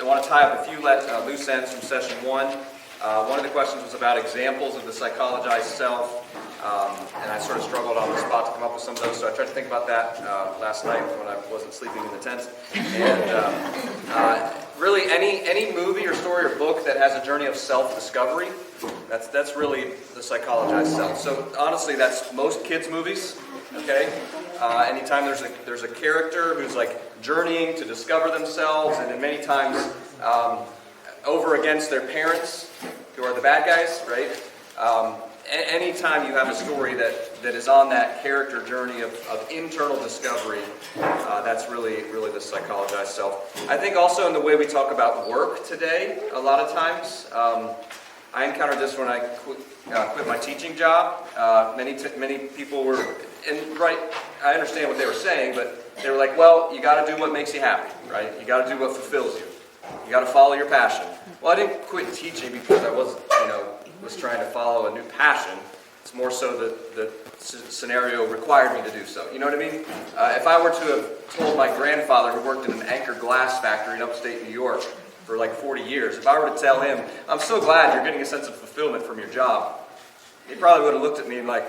want to tie up a few loose ends from session 1. One of the questions was about examples of the psychologized self, and I sort of struggled on the spot to come up with some of those, so I tried to think about that last night when I wasn't sleeping in the tent. And really, any movie or story or book that has a journey of self-discovery, that's really the psychologized self. So honestly, that's most kids' movies. Okay. Anytime there's a character who's like journeying to discover themselves, and then many times over against their parents, who are the bad guys, right? Anytime you have a story that is on that character journey of internal discovery, that's really the psychologized self. I think also in the way we talk about work today, a lot of times, I encountered this when I quit my teaching job. Many people were, and right, I understand what they were saying, but they were like, well, you got to do what makes you happy, right? You got to do what fulfills you. You got to follow your passion. Well, I didn't quit teaching because I was trying to follow a new passion. It's more so that the scenario required me to do so. You know what I mean? If I were to have told my grandfather, who worked in an Anchor glass factory in upstate New York for like 40 years, if I were to tell him, I'm so glad you're getting a sense of fulfillment from your job, he probably would have looked at me like,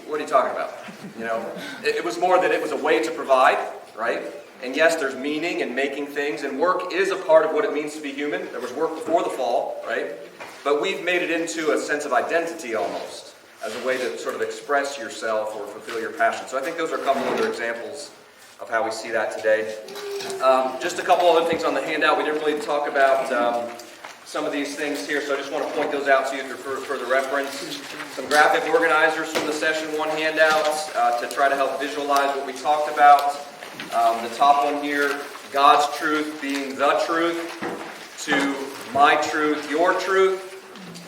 what are you talking about? You know, it was more that it was a way to provide, right? And yes, there's meaning in making things, and work is a part of what it means to be human. There was work before the fall, right? But we've made it into a sense of identity almost, as a way to sort of express yourself or fulfill your passion. So I think those are a couple other examples of how we see that today. Just a couple other things on the handout. We didn't really talk about some of these things here, so I just want to point those out to you for further reference. Some graphic organizers from the session 1 handouts to try to help visualize what we talked about. The top one here, God's truth being the truth, to my truth, your truth,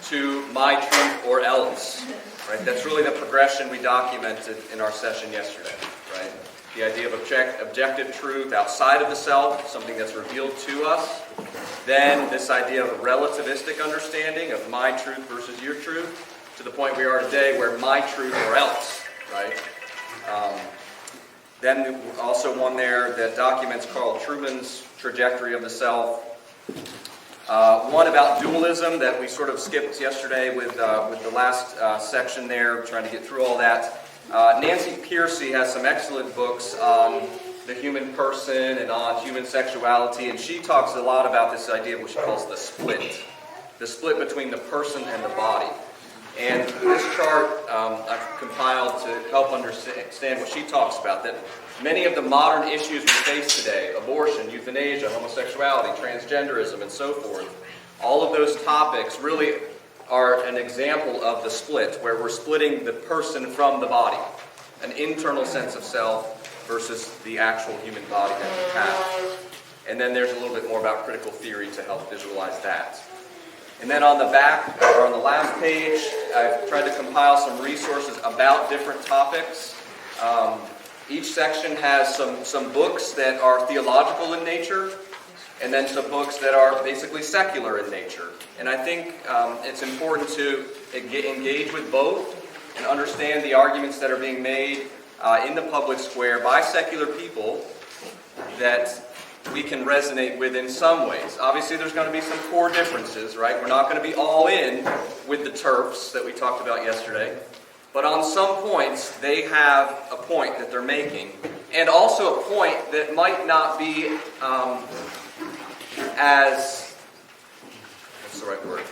to my truth or else. Right? That's really the progression we documented in our session yesterday. Right? The idea of objective truth outside of the self, something that's revealed to us. Then this idea of a relativistic understanding of my truth versus your truth, to the point we are today where my truth or else. Right? Then also one there that documents Carl Trueman's trajectory of the self. One about dualism that we sort of skipped yesterday with the last section there, trying to get through all that. Nancy Piercy has some excellent books on the human person and on human sexuality, and she talks a lot about this idea of what she calls the split between the person and the body. And this chart I've compiled to help understand what she talks about, that many of the modern issues we face today, abortion, euthanasia, homosexuality, transgenderism, and so forth, all of those topics really are an example of the split, where we're splitting the person from the body, an internal sense of self versus the actual human body that we have. And then there's a little bit more about critical theory to help visualize that. And then on the back, or on the last page, I've tried to compile some resources about different topics. Each section has some books that are theological in nature, and then some books that are basically secular in nature. And I think it's important to engage with both and understand the arguments that are being made in the public square by secular people that we can resonate with in some ways. Obviously, there's going to be some core differences, right? We're not going to be all in with the TERFs that we talked about yesterday. But on some points, they have a point that they're making. And also a point that might not be what's the right word?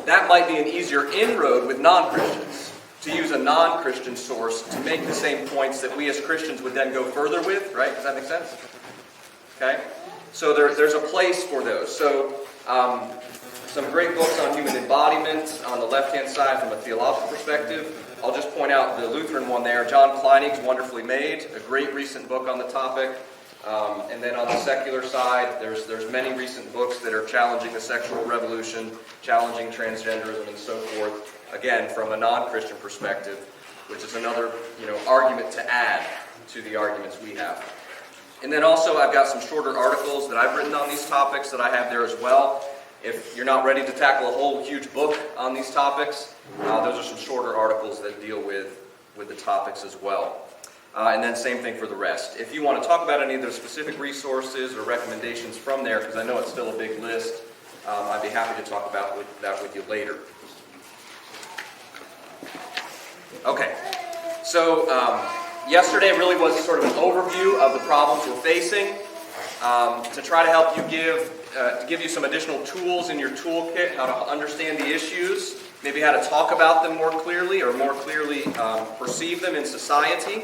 That might be an easier inroad with non-Christians, to use a non-Christian source to make the same points that we as Christians would then go further with, right? Does that make sense? Okay? So there's a place for those. So some great books on human embodiment on the left-hand side from a theological perspective. I'll just point out the Lutheran one there. John Kleinig's Wonderfully Made, a great recent book on the topic. And then on the secular side, there's many recent books that are challenging the sexual revolution, challenging transgenderism, and so forth. Again, from a non-Christian perspective, which is another argument to add to the arguments we have. And then also I've got some shorter articles that I've written on these topics that I have there as well. If you're not ready to tackle a whole huge book on these topics, those are some shorter articles that deal with the topics as well. And then same thing for the rest. If you want to talk about any of the specific resources or recommendations from there, because I know it's still a big list, I'd be happy to talk about that with you later. Okay, so yesterday really was sort of an overview of the problems we're facing to try to help you give you some additional tools in your toolkit, how to understand the issues, maybe how to talk about them more clearly or more clearly perceive them in society.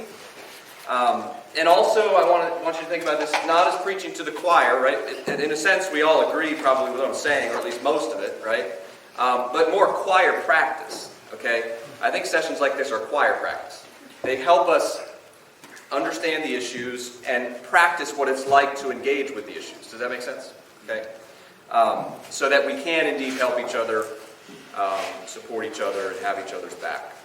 And also, I want you to think about this not as preaching to the choir, right? In a sense, we all agree probably with what I'm saying, or at least most of it, right? But more choir practice, okay? I think sessions like this are choir practice. They help us understand the issues and practice what it's like to engage with the issues. Does that make sense? Okay? So that we can indeed help each other, support each other, and have each other's back.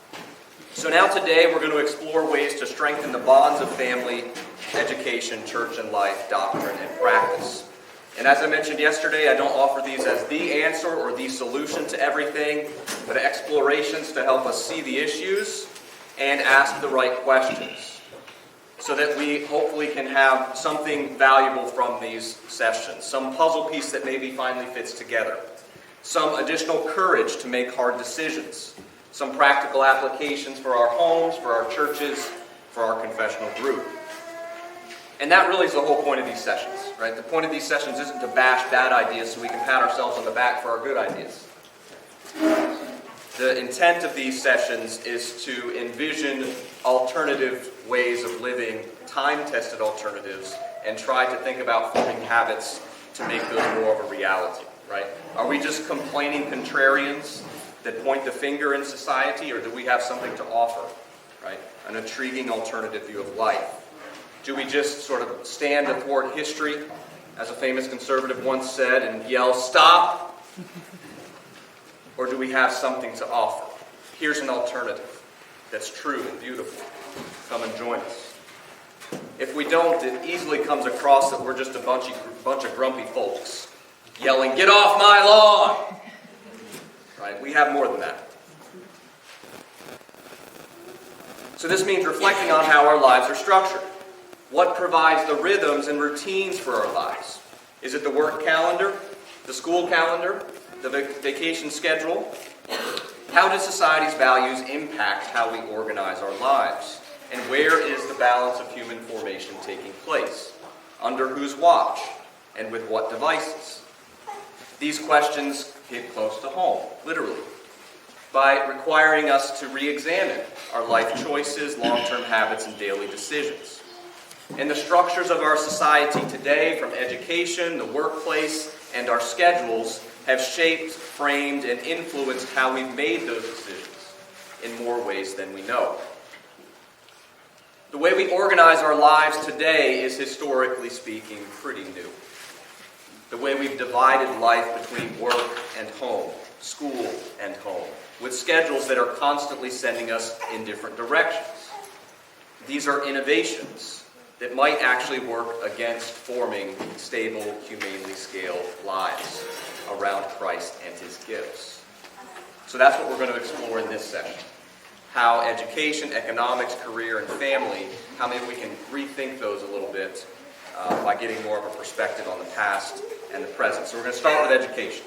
So now today we're going to explore ways to strengthen the bonds of family, education, church and life, doctrine, and practice. And as I mentioned yesterday, I don't offer these as the answer or the solution to everything, but explorations to help us see the issues and ask the right questions, so that we hopefully can have something valuable from these sessions, some puzzle piece that maybe finally fits together, some additional courage to make hard decisions, some practical applications for our homes, for our churches, for our confessional group. And that really is the whole point of these sessions, right? The point of these sessions isn't to bash bad ideas so we can pat ourselves on the back for our good ideas. The intent of these sessions is to envision alternative ways of living, time-tested alternatives, and try to think about forming habits to make those more of a reality, right? Are we just complaining contrarians that point the finger in society, or do we have something to offer, right? An intriguing alternative view of life. Do we just sort of stand athwart history, as a famous conservative once said, and yell, "Stop"? Or do we have something to offer? Here's an alternative that's true and beautiful. Come and join us. If we don't, it easily comes across that we're just a bunch of grumpy folks yelling, "Get off my lawn!" Right? We have more than that. So this means reflecting on how our lives are structured. What provides the rhythms and routines for our lives? Is it the work calendar, the school calendar, the vacation schedule? How do society's values impact how we organize our lives? And where is the balance of human formation taking place? Under whose watch? And with what devices? These questions hit close to home, literally, by requiring us to re-examine our life choices, long-term habits, and daily decisions. And the structures of our society today, from education, the workplace, and our schedules, have shaped, framed, and influenced how we've made those decisions in more ways than we know. The way we organize our lives today is, historically speaking, pretty new. The way we've divided life between work and home, school and home, with schedules that are constantly sending us in different directions. These are innovations that might actually work against forming stable, humanely scaled lives around Christ and His gifts. So that's what we're going to explore in this session. How education, economics, career, and family, how maybe we can rethink those a little bit by getting more of a perspective on the past and the present. So we're going to start with education.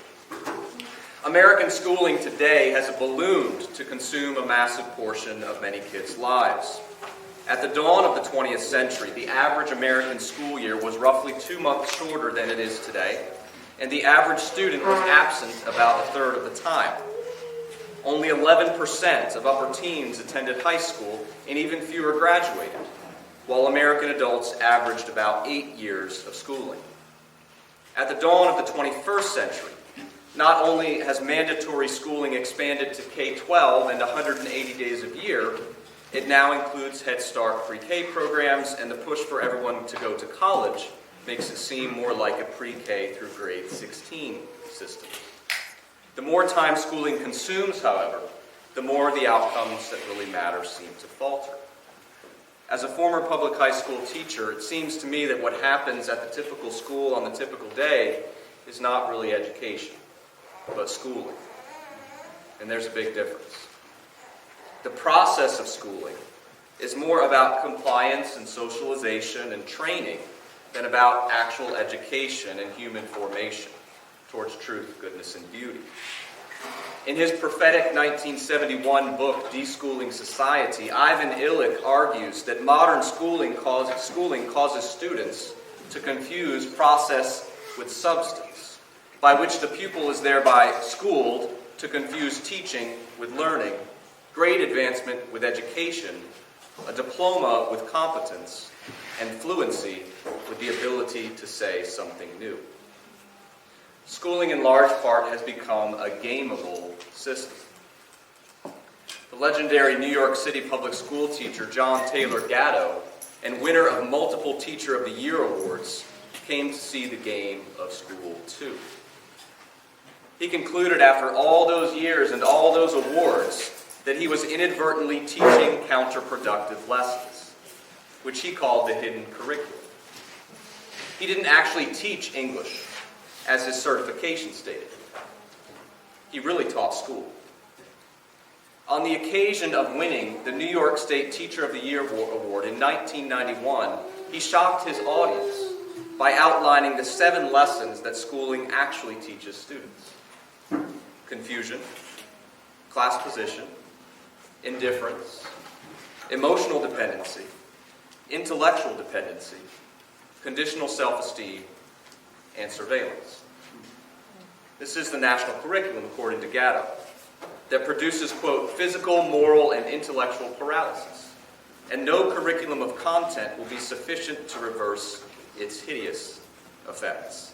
American schooling today has ballooned to consume a massive portion of many kids' lives. At the dawn of the 20th century, the average American school year was roughly 2 months shorter than it is today, and the average student was absent about a third of the time. Only 11% of upper teens attended high school, and even fewer graduated, while American adults averaged about 8 years of schooling. At the dawn of the 21st century, not only has mandatory schooling expanded to K-12 and 180 days a year, it now includes Head Start pre-K programs, and the push for everyone to go to college makes it seem more like a pre-K through grade 16 system. The more time schooling consumes, however, the more the outcomes that really matter seem to falter. As a former public high school teacher, it seems to me that what happens at the typical school on the typical day is not really education, but schooling. And there's a big difference. The process of schooling, is more about compliance and socialization and training than about actual education and human formation towards truth, goodness, and beauty. In his prophetic 1971 book, Deschooling Society, Ivan Illich argues that modern schooling causes students to confuse process with substance, by which the pupil is thereby schooled to confuse teaching with learning, grade advancement with education, a diploma with competence, and fluency with the ability to say something new. Schooling, in large part, has become a gameable system. The legendary New York City public school teacher John Taylor Gatto, and winner of multiple Teacher of the Year awards, came to see the game of school too. He concluded after all those years and all those awards that he was inadvertently teaching counterproductive lessons, which he called the hidden curriculum. He didn't actually teach English, as his certification stated. He really taught school. On the occasion of winning the New York State Teacher of the Year Award in 1991, he shocked his audience by outlining the 7 lessons that schooling actually teaches students: confusion, class position, indifference, emotional dependency, intellectual dependency, conditional self-esteem, and surveillance. This is the national curriculum, according to Gatto, that produces, quote, physical, moral, and intellectual paralysis, and no curriculum of content will be sufficient to reverse its hideous effects.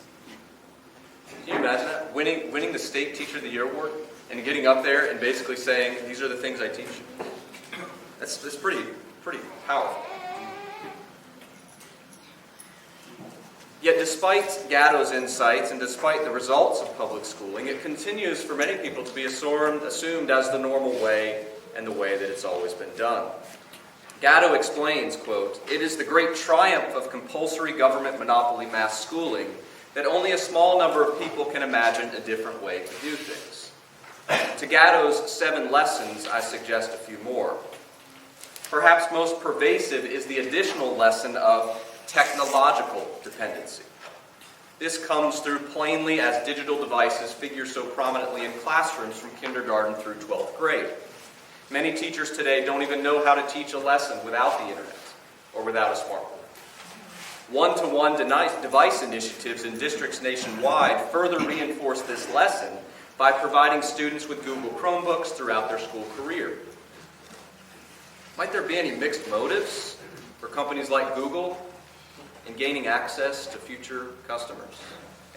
Can you imagine that? Winning the State Teacher of the Year Award and getting up there and basically saying, these are the things I teach. That's pretty powerful. Yet despite Gatto's insights and despite the results of public schooling, it continues for many people to be assumed as the normal way and the way that it's always been done. Gatto explains, quote, "It is the great triumph of compulsory government monopoly mass schooling that only a small number of people can imagine a different way to do things." To Gatto's 7 lessons, I suggest a few more. Perhaps most pervasive is the additional lesson of technological dependency. This comes through plainly as digital devices figure so prominently in classrooms from kindergarten through 12th grade. Many teachers today don't even know how to teach a lesson without the internet or without a smartphone. One-to-one device initiatives in districts nationwide further reinforce this lesson by providing students with Google Chromebooks throughout their school career. Might there be any mixed motives for companies like Google in gaining access to future customers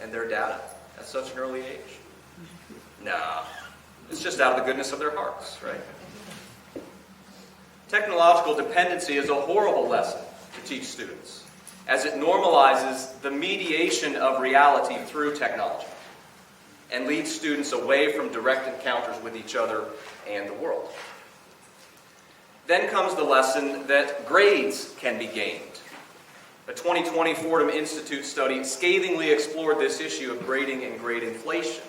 and their data at such an early age? Nah, it's just out of the goodness of their hearts, right? Technological dependency is a horrible lesson to teach students, as it normalizes the mediation of reality through technology and leads students away from direct encounters with each other and the world. Then comes the lesson that grades can be gained. A 2020 Fordham Institute study scathingly explored this issue of grading and grade inflation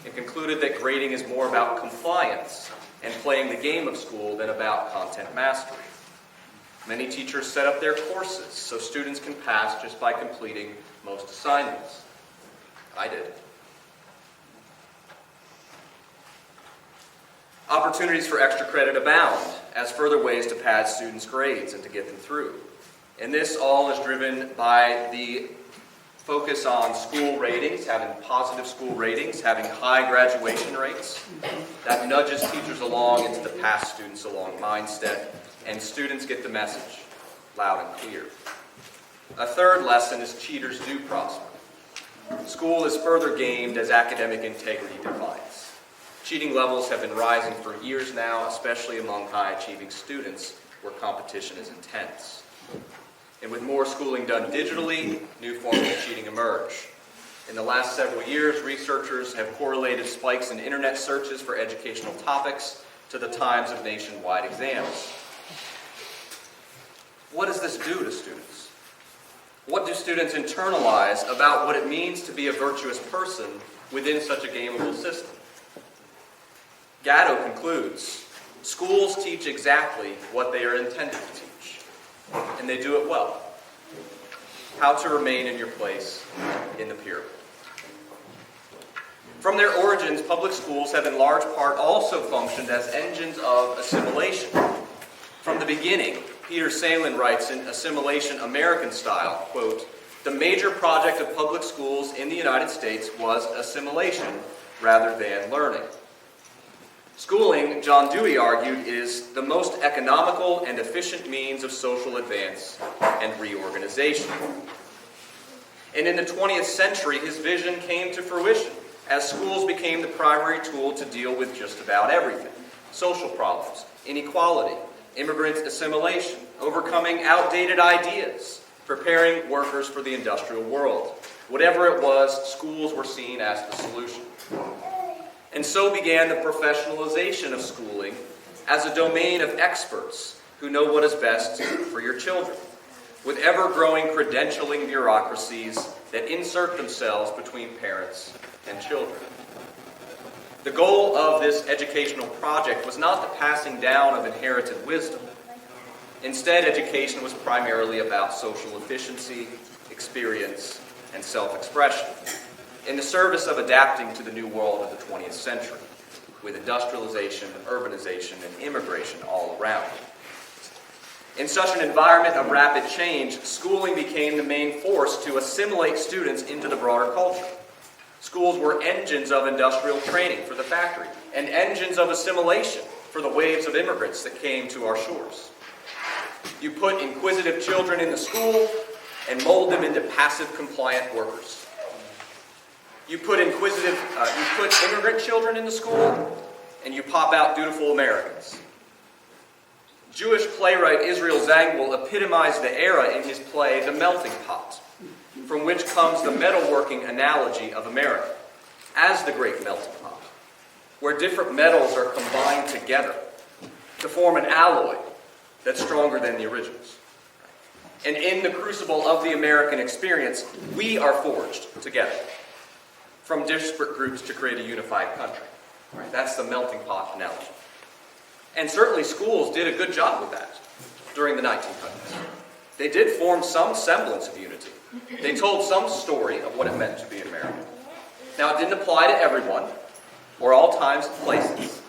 and concluded that grading is more about compliance and playing the game of school than about content mastery. Many teachers set up their courses so students can pass just by completing most assignments. I did. Opportunities for extra credit abound as further ways to pad students' grades and to get them through. And this all is driven by the focus on school ratings, having positive school ratings, having high graduation rates. That nudges teachers along into the pass students along mindset, and students get the message loud and clear. A third lesson is cheaters do prosper. School is further gamed as academic integrity declines. Cheating levels have been rising for years now, especially among high-achieving students where competition is intense. And with more schooling done digitally, new forms of cheating emerge. In the last several years, researchers have correlated spikes in internet searches for educational topics to the times of nationwide exams. What does this do to students? What do students internalize about what it means to be a virtuous person within such a gameable system? Gatto concludes, schools teach exactly what they are intended to teach, and they do it well. How to remain in your place in the pyramid. From their origins, public schools have in large part also functioned as engines of assimilation. From the beginning, Peter Salen writes in Assimilation American Style, quote, "The major project of public schools in the United States was assimilation rather than learning." Schooling, John Dewey argued, is the most economical and efficient means of social advance and reorganization. And in the 20th century, his vision came to fruition as schools became the primary tool to deal with just about everything. Social problems, inequality, immigrant assimilation, overcoming outdated ideas, preparing workers for the industrial world. Whatever it was, schools were seen as the solution. And so began the professionalization of schooling as a domain of experts who know what is best for your children, with ever-growing credentialing bureaucracies that insert themselves between parents and children. The goal of this educational project was not the passing down of inherited wisdom. Instead, education was primarily about social efficiency, experience, and self-expression, in the service of adapting to the new world of the 20th century, with industrialization, urbanization, and immigration all around. In such an environment of rapid change, schooling became the main force to assimilate students into the broader culture. Schools were engines of industrial training for the factory, and engines of assimilation for the waves of immigrants that came to our shores. You put inquisitive children in the school and mold them into passive, compliant workers. You put immigrant children in the school, and you pop out dutiful Americans. Jewish playwright Israel Zangwill epitomized the era in his play The Melting Pot, from which comes the metalworking analogy of America as the great melting pot, where different metals are combined together to form an alloy that's stronger than the originals. And in the crucible of the American experience, we are forged together from disparate groups to create a unified country. Right? That's the melting pot analogy. And certainly schools did a good job with that during the 1900s. They did form some semblance of unity. They told some story of what it meant to be American. Now, it didn't apply to everyone or all times and places.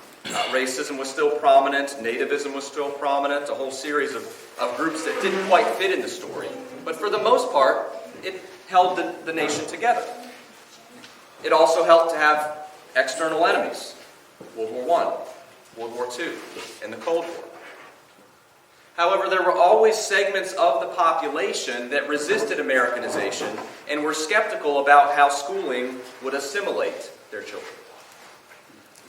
Racism was still prominent, nativism was still prominent, a whole series of groups that didn't quite fit in the story. But for the most part, it held the nation together. It also helped to have external enemies. World War I, World War II, and the Cold War. However, there were always segments of the population that resisted Americanization and were skeptical about how schooling would assimilate their children.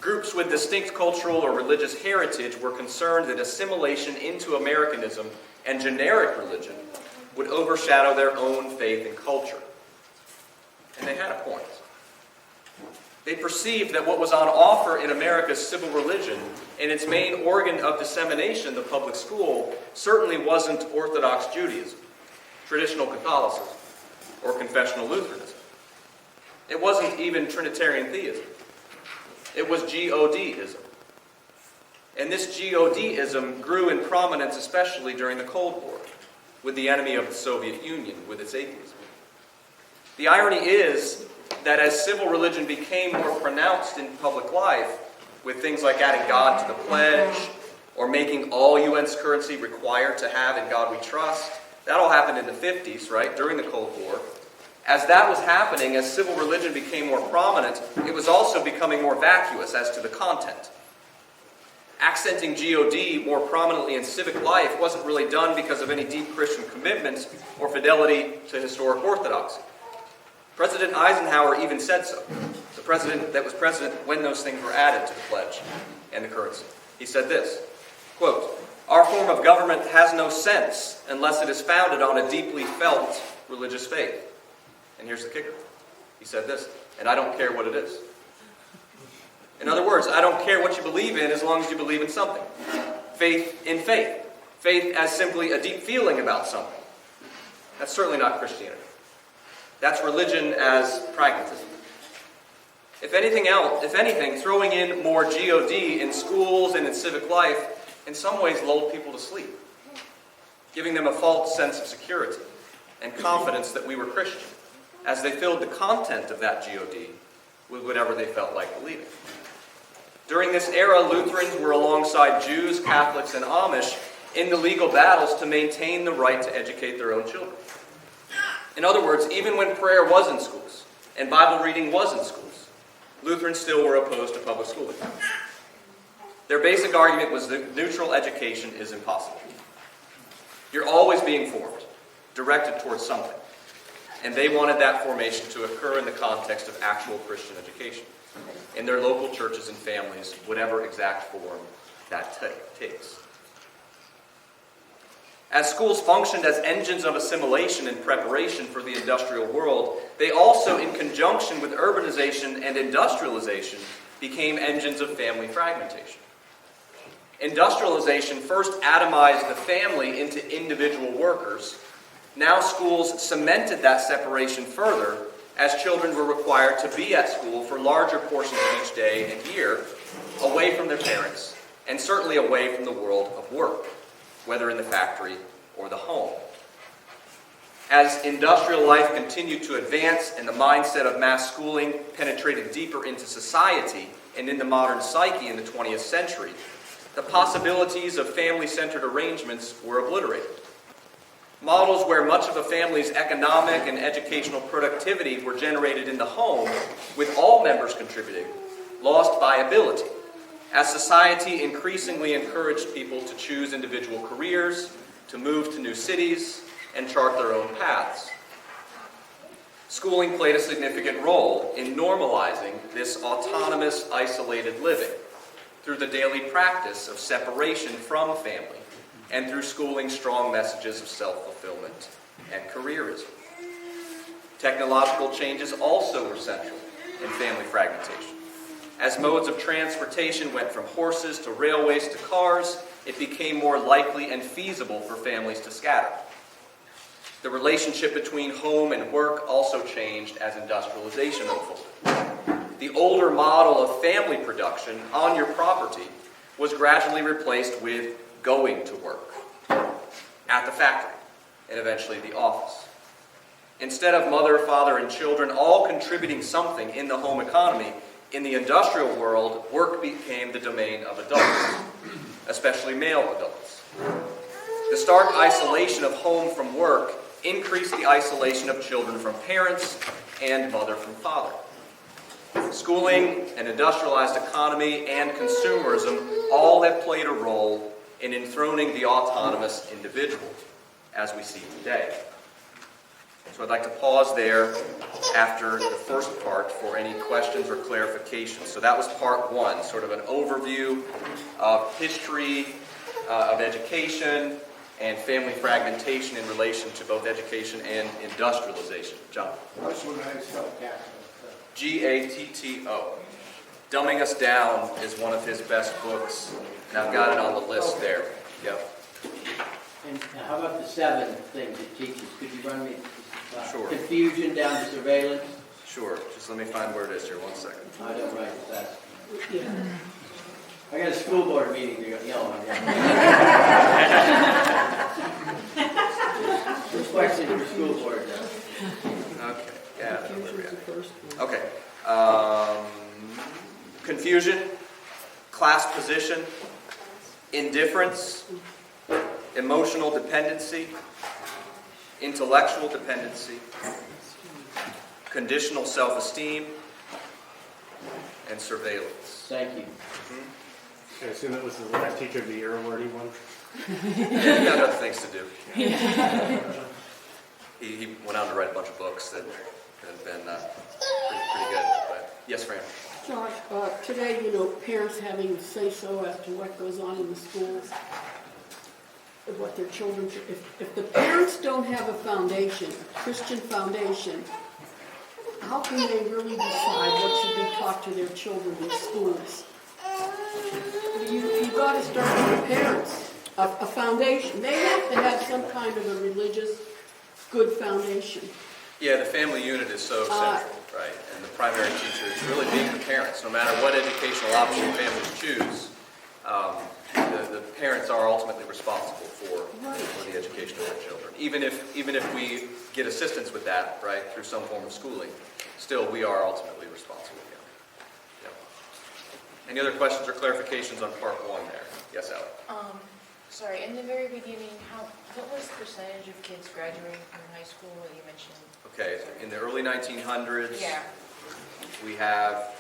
Groups with distinct cultural or religious heritage were concerned that assimilation into Americanism and generic religion would overshadow their own faith and culture. And they had a point. They perceived that what was on offer in America's civil religion and its main organ of dissemination, the public school, certainly wasn't Orthodox Judaism, traditional Catholicism, or confessional Lutheranism. It wasn't even Trinitarian theism. It was God-ism. And this God-ism grew in prominence especially during the Cold War, with the enemy of the Soviet Union, with its atheism. The irony is that as civil religion became more pronounced in public life, with things like adding God to the pledge, or making all U.S. currency required to have "In God We Trust," that all happened in the 50s, right, during the Cold War. As that was happening, as civil religion became more prominent, it was also becoming more vacuous as to the content. Accenting God more prominently in civic life wasn't really done because of any deep Christian commitments or fidelity to historic orthodoxy. President Eisenhower even said so, the president that was president when those things were added to the pledge and the currency. He said this, quote, "Our form of government has no sense unless it is founded on a deeply felt religious faith." And here's the kicker. He said this, "And I don't care what it is." In other words, I don't care what you believe in as long as you believe in something. Faith in faith. Faith as simply a deep feeling about something. That's certainly not Christianity. That's religion as pragmatism. If anything, throwing in more God in schools and in civic life in some ways lulled people to sleep, giving them a false sense of security and confidence that we were Christian, as they filled the content of that God with whatever they felt like believing. During this era, Lutherans were alongside Jews, Catholics, and Amish in the legal battles to maintain the right to educate their own children. In other words, even when prayer was in schools and Bible reading was in schools, Lutherans still were opposed to public schooling. Their basic argument was that neutral education is impossible. You're always being formed, directed towards something. And they wanted that formation to occur in the context of actual Christian education, in their local churches and families, whatever exact form that takes. As schools functioned as engines of assimilation and preparation for the industrial world, they also, in conjunction with urbanization and industrialization, became engines of family fragmentation. Industrialization first atomized the family into individual workers. Now schools cemented that separation further, as children were required to be at school for larger portions of each day and year, away from their parents, and certainly away from the world of work, whether in the factory or the home. As industrial life continued to advance and the mindset of mass schooling penetrated deeper into society and in the modern psyche in the 20th century, the possibilities of family-centered arrangements were obliterated. Models where much of a family's economic and educational productivity were generated in the home, with all members contributing, lost viability, as society increasingly encouraged people to choose individual careers, to move to new cities, and chart their own paths. Schooling played a significant role in normalizing this autonomous, isolated living through the daily practice of separation from family and through schooling's strong messages of self-fulfillment and careerism. Technological changes also were central in family fragmentation. As modes of transportation went from horses to railways to cars, it became more likely and feasible for families to scatter. The relationship between home and work also changed as industrialization unfolded. The older model of family production on your property was gradually replaced with going to work at the factory and eventually the office. Instead of mother, father, and children all contributing something in the home economy, in the industrial world, work became the domain of adults, especially male adults. The stark isolation of home from work increased the isolation of children from parents and mother from father. Schooling, an industrialized economy, and consumerism all have played a role in enthroning the autonomous individual, as we see today. So I'd like to pause there after the first part for any questions or clarifications. So that was part one, sort of an overview of history of education and family fragmentation in relation to both education and industrialization. John? What's when I spell Gatto? G-A-T-T-O. Dumbing Us Down is one of his best books, and I've got it on the list there. Yep. And how about the 7 things it teaches? Could you run me Sure. confusion down to surveillance? Sure. Just let me find where it is here. 1 second. I don't write fast. I got a school board meeting to yell on here. This question for school board now. Okay. Yeah. Where we at? Okay. Confusion, class position, indifference, emotional dependency, intellectual dependency, conditional self-esteem, and surveillance. Thank you. I assume that was the last Teacher of the Year awardee one? Yeah, he got other things to do. He went on to write a bunch of books that have been pretty good. But yes, Fran. Josh, today, parents having say-so as to what goes on in the schools, what their children should. If the parents don't have a foundation, a Christian foundation, how can they really decide what should be taught to their children in schools? You've got to start with the parents, a foundation. They have to have some kind of a religious, good foundation. Yeah, the family unit is so central, right? And the primary teacher is really being parents. No matter what educational option families choose, the parents are ultimately responsible for the education of their children. Even if we get assistance with that, right, through some form of schooling, still we are ultimately responsible. Yeah. Any other questions or clarifications on part one there? Yes, Alec? Sorry, in the very beginning, what was the percentage of kids graduating from high school that you mentioned? Okay, in the early 1900s, Yeah. we have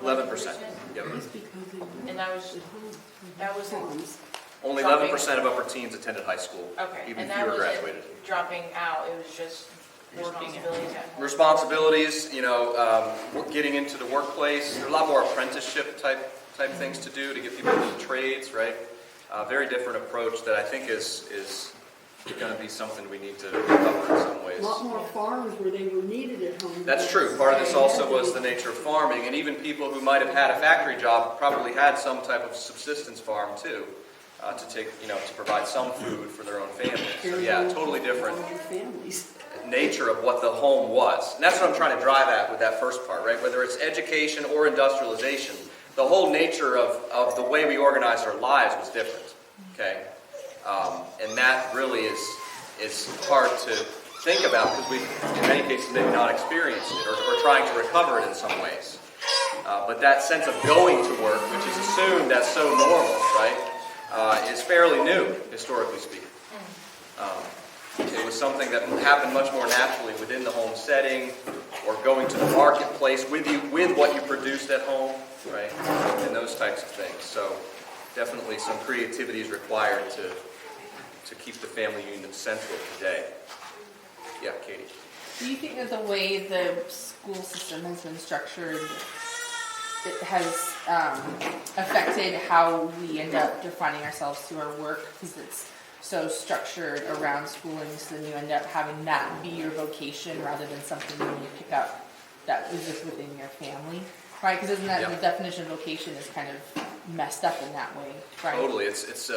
11%. Yep. It's because they And that was farms. Only 11% of upper teens attended high school. okay. Even And that fewer wasn't graduated. dropping out. It was just responsibilities at home. Responsibilities, getting into the workplace. There are a lot more apprenticeship type things to do to get people into the trades, right? Very different approach that I think is going to be something we need to cover in some ways. A lot more farms where they were needed at home. That's true. Part of this also was the nature of farming, and even people who might have had a factory job probably had some type of subsistence farm too, to provide some food for their own families. So yeah, totally different Families. nature of what the home was. And that's what I'm trying to drive at with that first part, right? Whether it's education or industrialization, the whole nature of the way we organized our lives was different, okay? And that really is hard to think about because we, in many cases, maybe not experienced it or trying to recover it in some ways. But that sense of going to work, which is assumed as so normal, right, is fairly new, historically speaking. It was something that happened much more naturally within the home setting, or going to the marketplace with what you produced at home, right, and those types of things. So definitely some creativity is required to keep the family unit central today. Yeah, Katie. Do you think that the way the school system has been structured, it has affected how we end up defining ourselves through our work? Because it's so structured around schooling, so then you end up having that be your vocation rather than something that you pick up that is just within your family, right? Because isn't that the definition of vocation is kind of messed up in that way, right? Totally. It's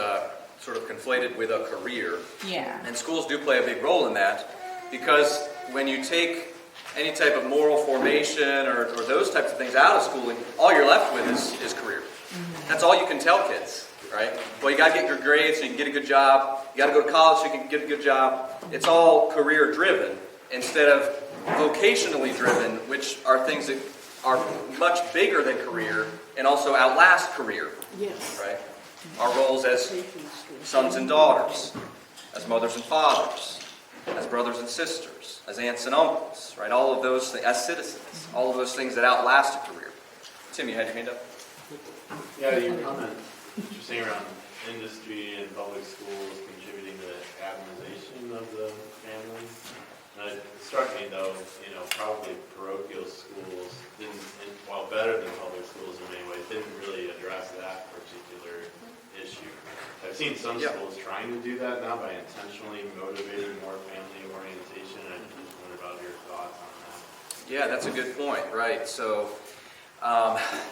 sort of conflated with a career. Yeah. And schools do play a big role in that because when you take any type of moral formation or those types of things out of schooling, all you're left with is career. Mm-hmm. That's all you can tell kids, right? Well, you got to get your grades so you can get a good job. You got to go to college so you can get a good job. It's all career driven instead of vocationally driven, which are things that are much bigger than career and also outlast career. Yes. Right? Our roles as sons and daughters, as mothers and fathers, as brothers and sisters, as aunts and uncles, right? All of those things, as citizens, all of those things that outlast a career. Tim, you had your hand up? Yeah, your comment, what you're saying around industry and public schools contributing to the Adamization of the family. And it struck me though, probably parochial schools didn't, while better than public schools in many ways, didn't really address that particular issue. I've seen some schools trying to do that now by intentionally motivating more family orientation. I just wonder about your thoughts on that. Yeah, that's a good point, right? So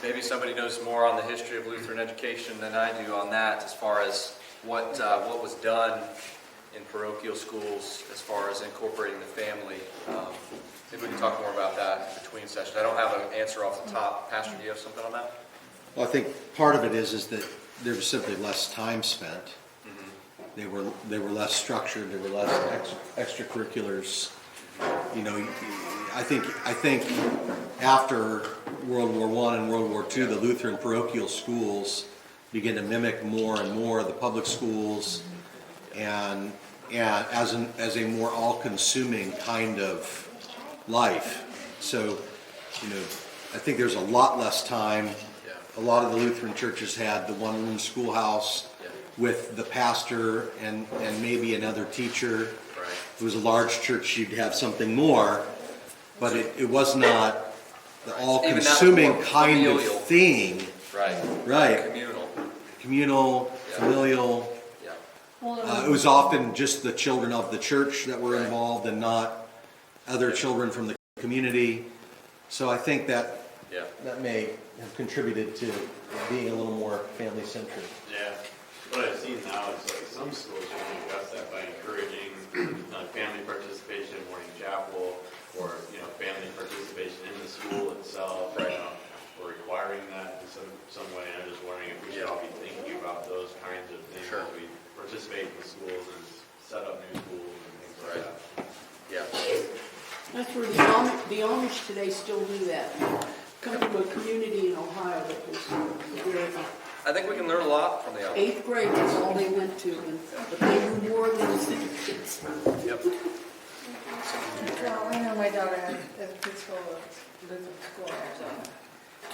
maybe somebody knows more on the history of Lutheran education than I do on that as far as what was done in parochial schools as far as incorporating the family. Maybe we can talk more about that between sessions. I don't have an answer off the top. Pastor, do you have something on that? Well, I think part of it is that there was simply less time spent. Mm-hmm. They were less structured. There were less extracurriculars. I think after World War I and World War II, the Lutheran parochial schools began to mimic more and more of the public schools, and as a more all-consuming kind of life. So, I think there's a lot less time. A lot of the Lutheran churches had the one-room schoolhouse with the pastor and maybe another teacher. Right. If it was a large church, you'd have something more, but it was not the all-consuming kind of thing. Right. Right. Communal, familial. Yeah. It was often just the children of the church that were involved and not other children from the community. So I think that may have contributed to being a little more family-centered. Yeah. What I've seen now is like some schools really address that by encouraging family participation, morning chapel, or The Amish today still do that. Come from a community in Ohio that was very, I think we can learn a lot from the Amish. 8th grade is all they went to, but they knew more than the city kids. Yep. Well, I know my daughter has a preschool, Lutheran school in Arizona,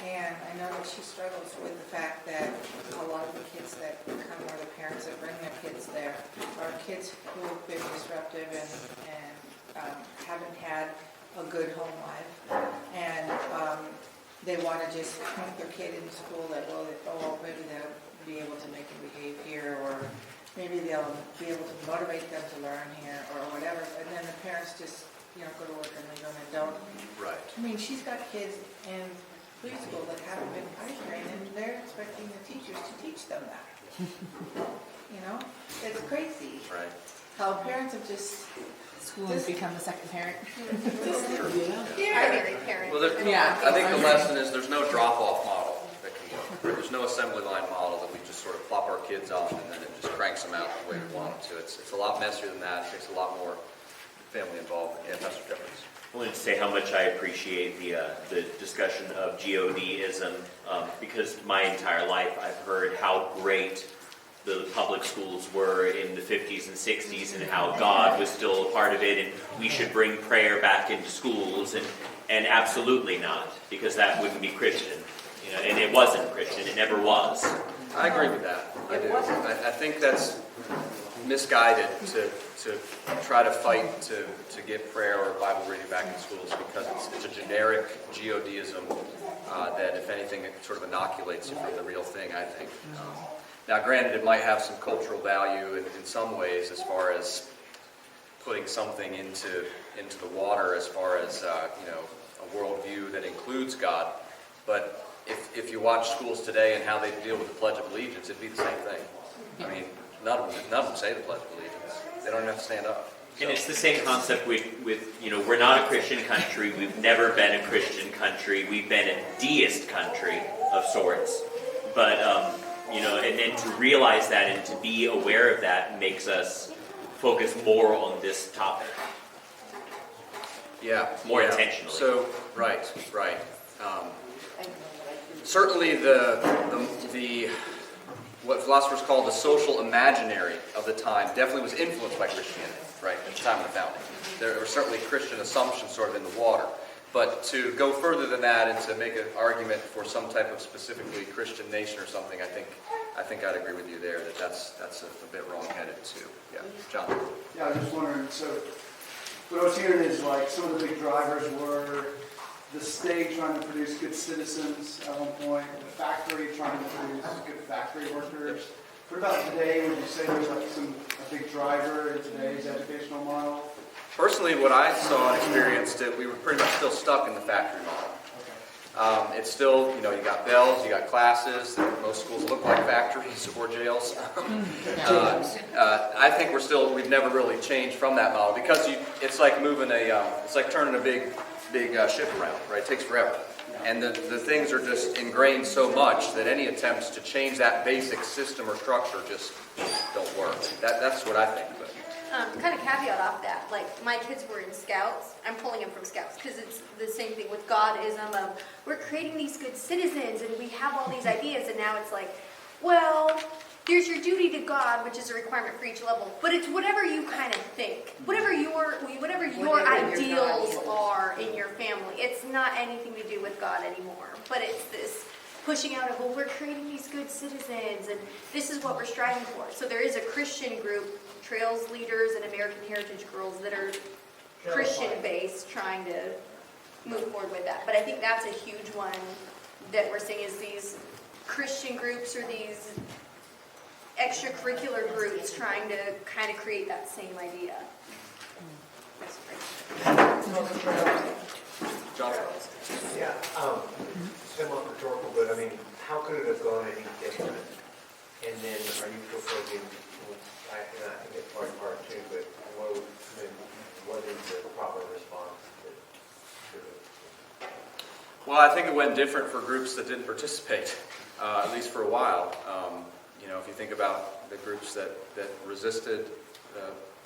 and I know that she struggles with the fact that a lot of the kids that come, or the parents that bring their kids there, are kids who have been disruptive and haven't had a good home life, and they want to just point their kid in school that, well, maybe they'll be able to make them behave here, or maybe they'll be able to motivate them to learn here, or whatever, and then the parents just, go to work and leave them and don't. Right. I mean, she's got kids in preschool that haven't been potty trained, and they're expecting the teachers to teach them that. It's crazy Right. how parents have just, School has become a second parent. Yeah. Primary parent. Well, I think the lesson is there's no drop-off model that can work. There's no assembly line model that we just sort of plop our kids on and then it just cranks them out the way we want them to. It's a lot messier than that. It takes a lot more family involvement. Yeah, Pastor Jeffries. I wanted to say how much I appreciate the discussion of GODism because my entire life I've heard how great the public schools were in the 50s and 60s and how God was still a part of it and we should bring prayer back into schools and absolutely not, because that wouldn't be Christian. And it wasn't Christian, it never was. I agree with that. I do. I think that's misguided to try to fight to get prayer or Bible reading back in schools because it's a generic GODism that, if anything, it sort of inoculates you from the real thing, I think. Now, granted, it might have some cultural value in some ways as far as putting something into the water as far as, a worldview that includes God. But if you watch schools today and how they deal with the Pledge of Allegiance, it'd be the same thing. I mean, none of them say the Pledge of Allegiance. They don't even have to stand up. And it's the same concept with we're not a Christian country. We've never been a Christian country. We've been a deist country of sorts. But, and then to realize that and to be aware of that makes us focus more on this topic. Yeah. More intentionally. So, right. Certainly the what philosophers call the social imaginary of the time definitely was influenced by Christianity, right, at the time of the founding. There were certainly Christian assumptions sort of in the water. But to go further than that and to make an argument for some type of specifically Christian nation or something, I think I'd agree with you there that that's a bit wrong-headed too. Yeah, John. Yeah, I was just wondering, so what I was hearing is like some of the big drivers were the state trying to produce good citizens at one point, the factory trying to produce good factory workers. What about today? Would you say there's like a big driver in today's educational model? Personally, what I saw and experienced, we were pretty much still stuck in the factory model. It's still, you got bells, you got classes. Most schools look like factories or jails. I think we've never really changed from that model because it's like it's like turning a big ship around, right? It takes forever. And the things are just ingrained so much that any attempts to change that basic system or structure just don't work. That's what I think. But. Kind of caveat off that, like my kids were in Scouts. I'm pulling them from Scouts because it's the same thing with Godism of we're creating these good citizens and we have all these ideas, and now it's like, well, here's your duty to God, which is a requirement for each level, but it's whatever you kind of think, whatever your ideals are in your family. It's not anything to do with God anymore, but it's this pushing out of, well, we're creating these good citizens and this is what we're striving for. So there is a Christian group, Trails Leaders and American Heritage Girls, that are Christian-based, trying to move forward with that. But I think that's a huge one that we're seeing is these Christian groups or these extracurricular groups trying to kind of create that same idea. John? Yeah, somewhat rhetorical, but I mean, how could it have gone any different? And then are you proposing, I think it's part two, but what is the proper response to it? Well, I think it went different for groups that didn't participate, at least for a while. If you think about the groups that resisted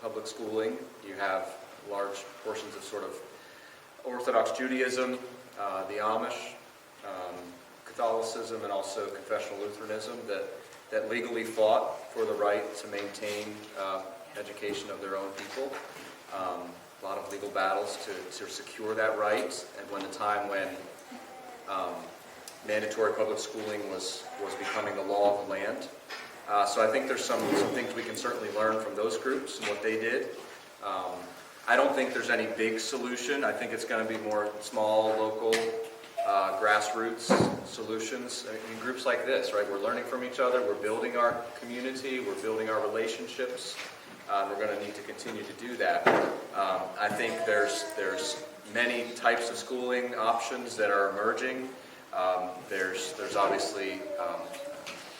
public schooling, you have large portions of sort of Orthodox Judaism, the Amish, Catholicism, and also confessional Lutheranism that legally fought for the right to maintain education of their own people. A lot of legal battles to secure that right, and when the time when mandatory public schooling was becoming the law of the land. So I think there's some things we can certainly learn from those groups and what they did. I don't think there's any big solution. I think it's going to be more small, local, grassroots solutions. I mean, groups like this, right? We're learning from each other. We're building our community. We're building our relationships. We're going to need to continue to do that. I think there's many types of schooling options that are emerging. There's obviously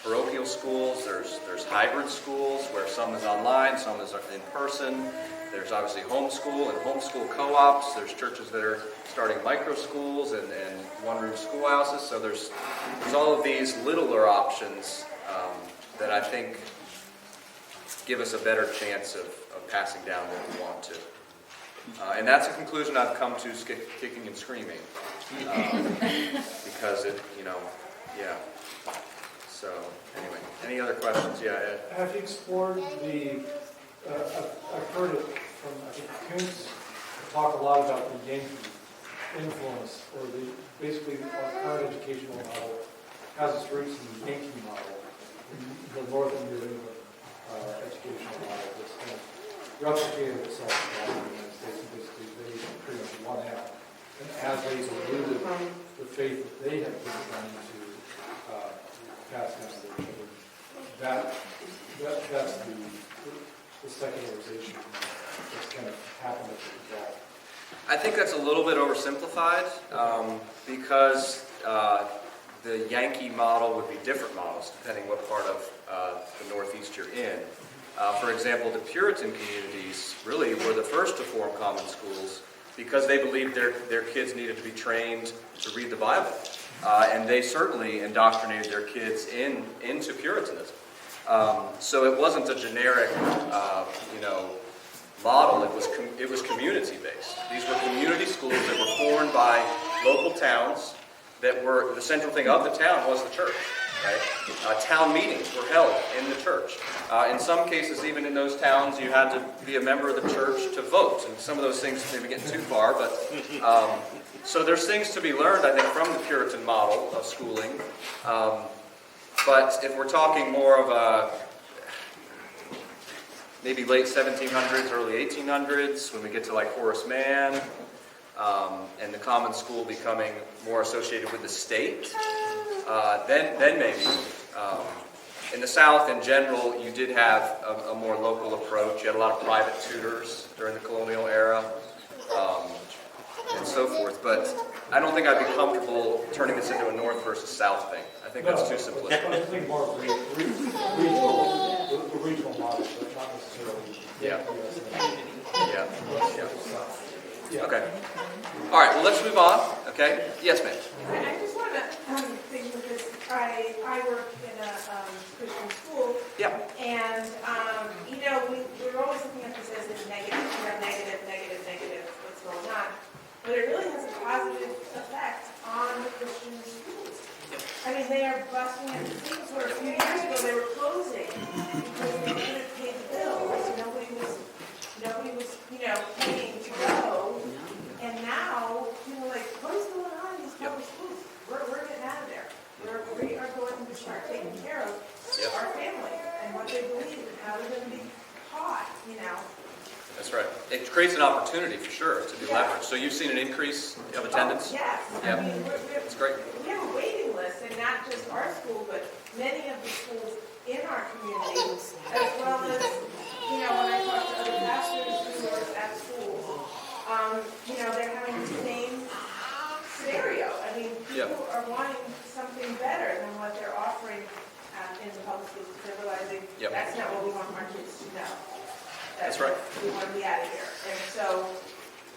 parochial schools. There's hybrid schools where some is online, some is in person. There's obviously homeschool and homeschool co-ops. There's churches that are starting micro schools and one-room schoolhouses. So there's all of these littler options that I think give us a better chance of passing down what we want to. And that's a conclusion I've come to kicking and screaming. Because it, yeah. So, anyway, any other questions? Yeah, Ed? Have you explored I've heard it from, I think, Kuntz talk a lot about the Yankee influence, or basically our current educational model has its roots in the Yankee model, the Northern New England educational model that's kind of replicated itself throughout the United States, and basically they pretty much won out. And as they diluted the faith that they had been trying to pass down to their children, that's the secularization that's kind of happened as a result. I think that's a little bit oversimplified because the Yankee model would be different models depending what part of the Northeast you're in. For example, the Puritan communities really were the first to form common schools because they believed their kids needed to be trained to read the Bible. And they certainly indoctrinated their kids into Puritanism. So it wasn't a generic, model. It was community-based. These were community schools that were formed by local towns that were, the central thing of the town was the church, right? Town meetings were held in the church. In some cases, even in those towns, you had to be a member of the church to vote. And some of those things maybe get too far, but so there's things to be learned, I think, from the Puritan model of schooling. But if we're talking more of a maybe late 1700s, early 1800s, when we get to like Horace Mann, and the common school becoming more associated with the state, then maybe. In the South, in general, you did have a more local approach. You had a lot of private tutors during the colonial era, and so forth. But I don't think I'd be comfortable turning this into a North versus South thing. I think that's too simplistic. I think more of regional models, but not necessarily. Yeah. Okay. All right. Well, let's move on. Okay. Yes, ma'am. I just want to think because I work in a Christian school. Yeah. And we're always looking at this as a negative, what's going on. But it really has a positive effect on the Christian schools. I mean, they are busting at the seams. Where a few years ago they were closing because they couldn't pay the bills. Nobody was, paying to go. And now, what is going on in these public schools? We're getting out of there. We are going to start taking care of our family and what they believe and how they're going to be taught. That's right. It creates an opportunity for sure to be leveraged. So you've seen an increase of attendance? Yes. Yeah. I mean, That's great. We have a waiting list, and not just our school, but many of the schools in our community, as well as, when I talk to other pastors who are at schools, they're having the same scenario. I mean, people are wanting something better than what they're offering in the public schools, because they're realizing that's not what we want our kids to know. That's right. We want to be out of here. And so,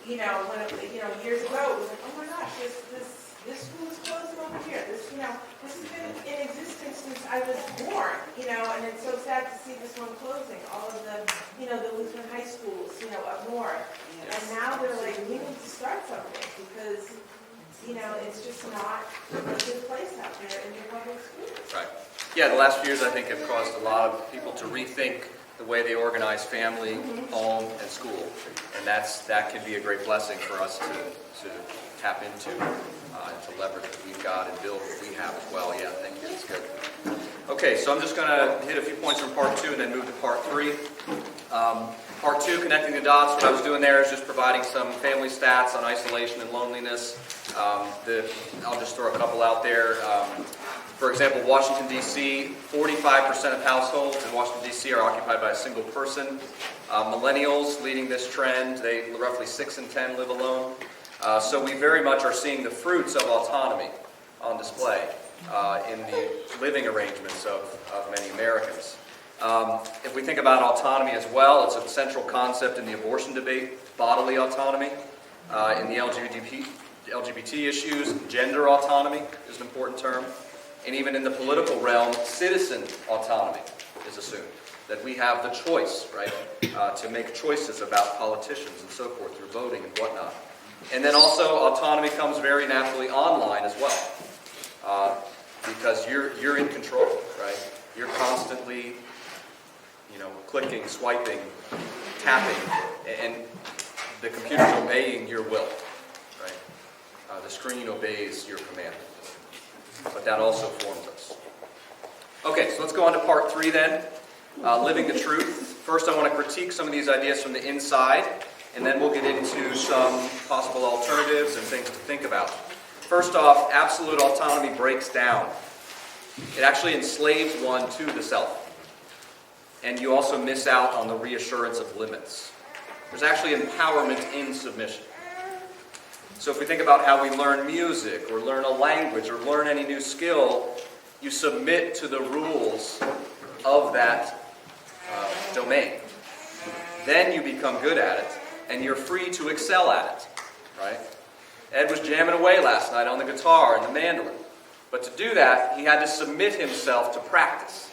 when years ago, it was like, oh my gosh, this this school is closing over here, this, you know, this has been in existence since I was born, you know, and it's so sad to see this one closing, all of the, you know, the Lutheran high schools, you know, up north. And now they're like, we need to start something, because, you know, it's just not a good place out there in the public schools. Right. Yeah, the last few years I think have caused a lot of people to rethink the way they organize family, home, and school. And that can be a great blessing for us to tap into and to leverage what we've got and build what we have as well. Yeah, thank you. That's good. Okay, so I'm just going to hit a few points from part 2 and then move to part 3. Part 2, connecting the dots, what I was doing there is just providing some family stats on isolation and loneliness. I'll just throw a couple out there. For example, Washington, D.C., 45% of households in Washington, D.C. are occupied by a single person. Millennials leading this trend, roughly 6 in 10 live alone. So we very much are seeing the fruits of autonomy on display in the living arrangements of many Americans. If we think about autonomy as well, it's a central concept in the abortion debate, bodily autonomy. In the LGBT issues, gender autonomy is an important term. And even in the political realm, citizen autonomy is assumed. That we have the choice, right, to make choices about politicians and so forth through voting and whatnot. And then also autonomy comes very naturally online as well. Because you're in control, right? You're constantly, clicking, swiping, tapping, and the computer's obeying your will, right? The screen obeys your command. But that also forms us. Okay, so let's go on to part 3 then. Living the truth. First, I want to critique some of these ideas from the inside, and then we'll get into some possible alternatives and things to think about. First off, absolute autonomy breaks down. It actually enslaves one to the self. And you also miss out on the reassurance of limits. There's actually empowerment in submission. So if we think about how we learn music, or learn a language, or learn any new skill, you submit to the rules of that domain. Then you become good at it, and you're free to excel at it, right? Ed was jamming away last night on the guitar and the mandolin. But to do that, he had to submit himself to practice,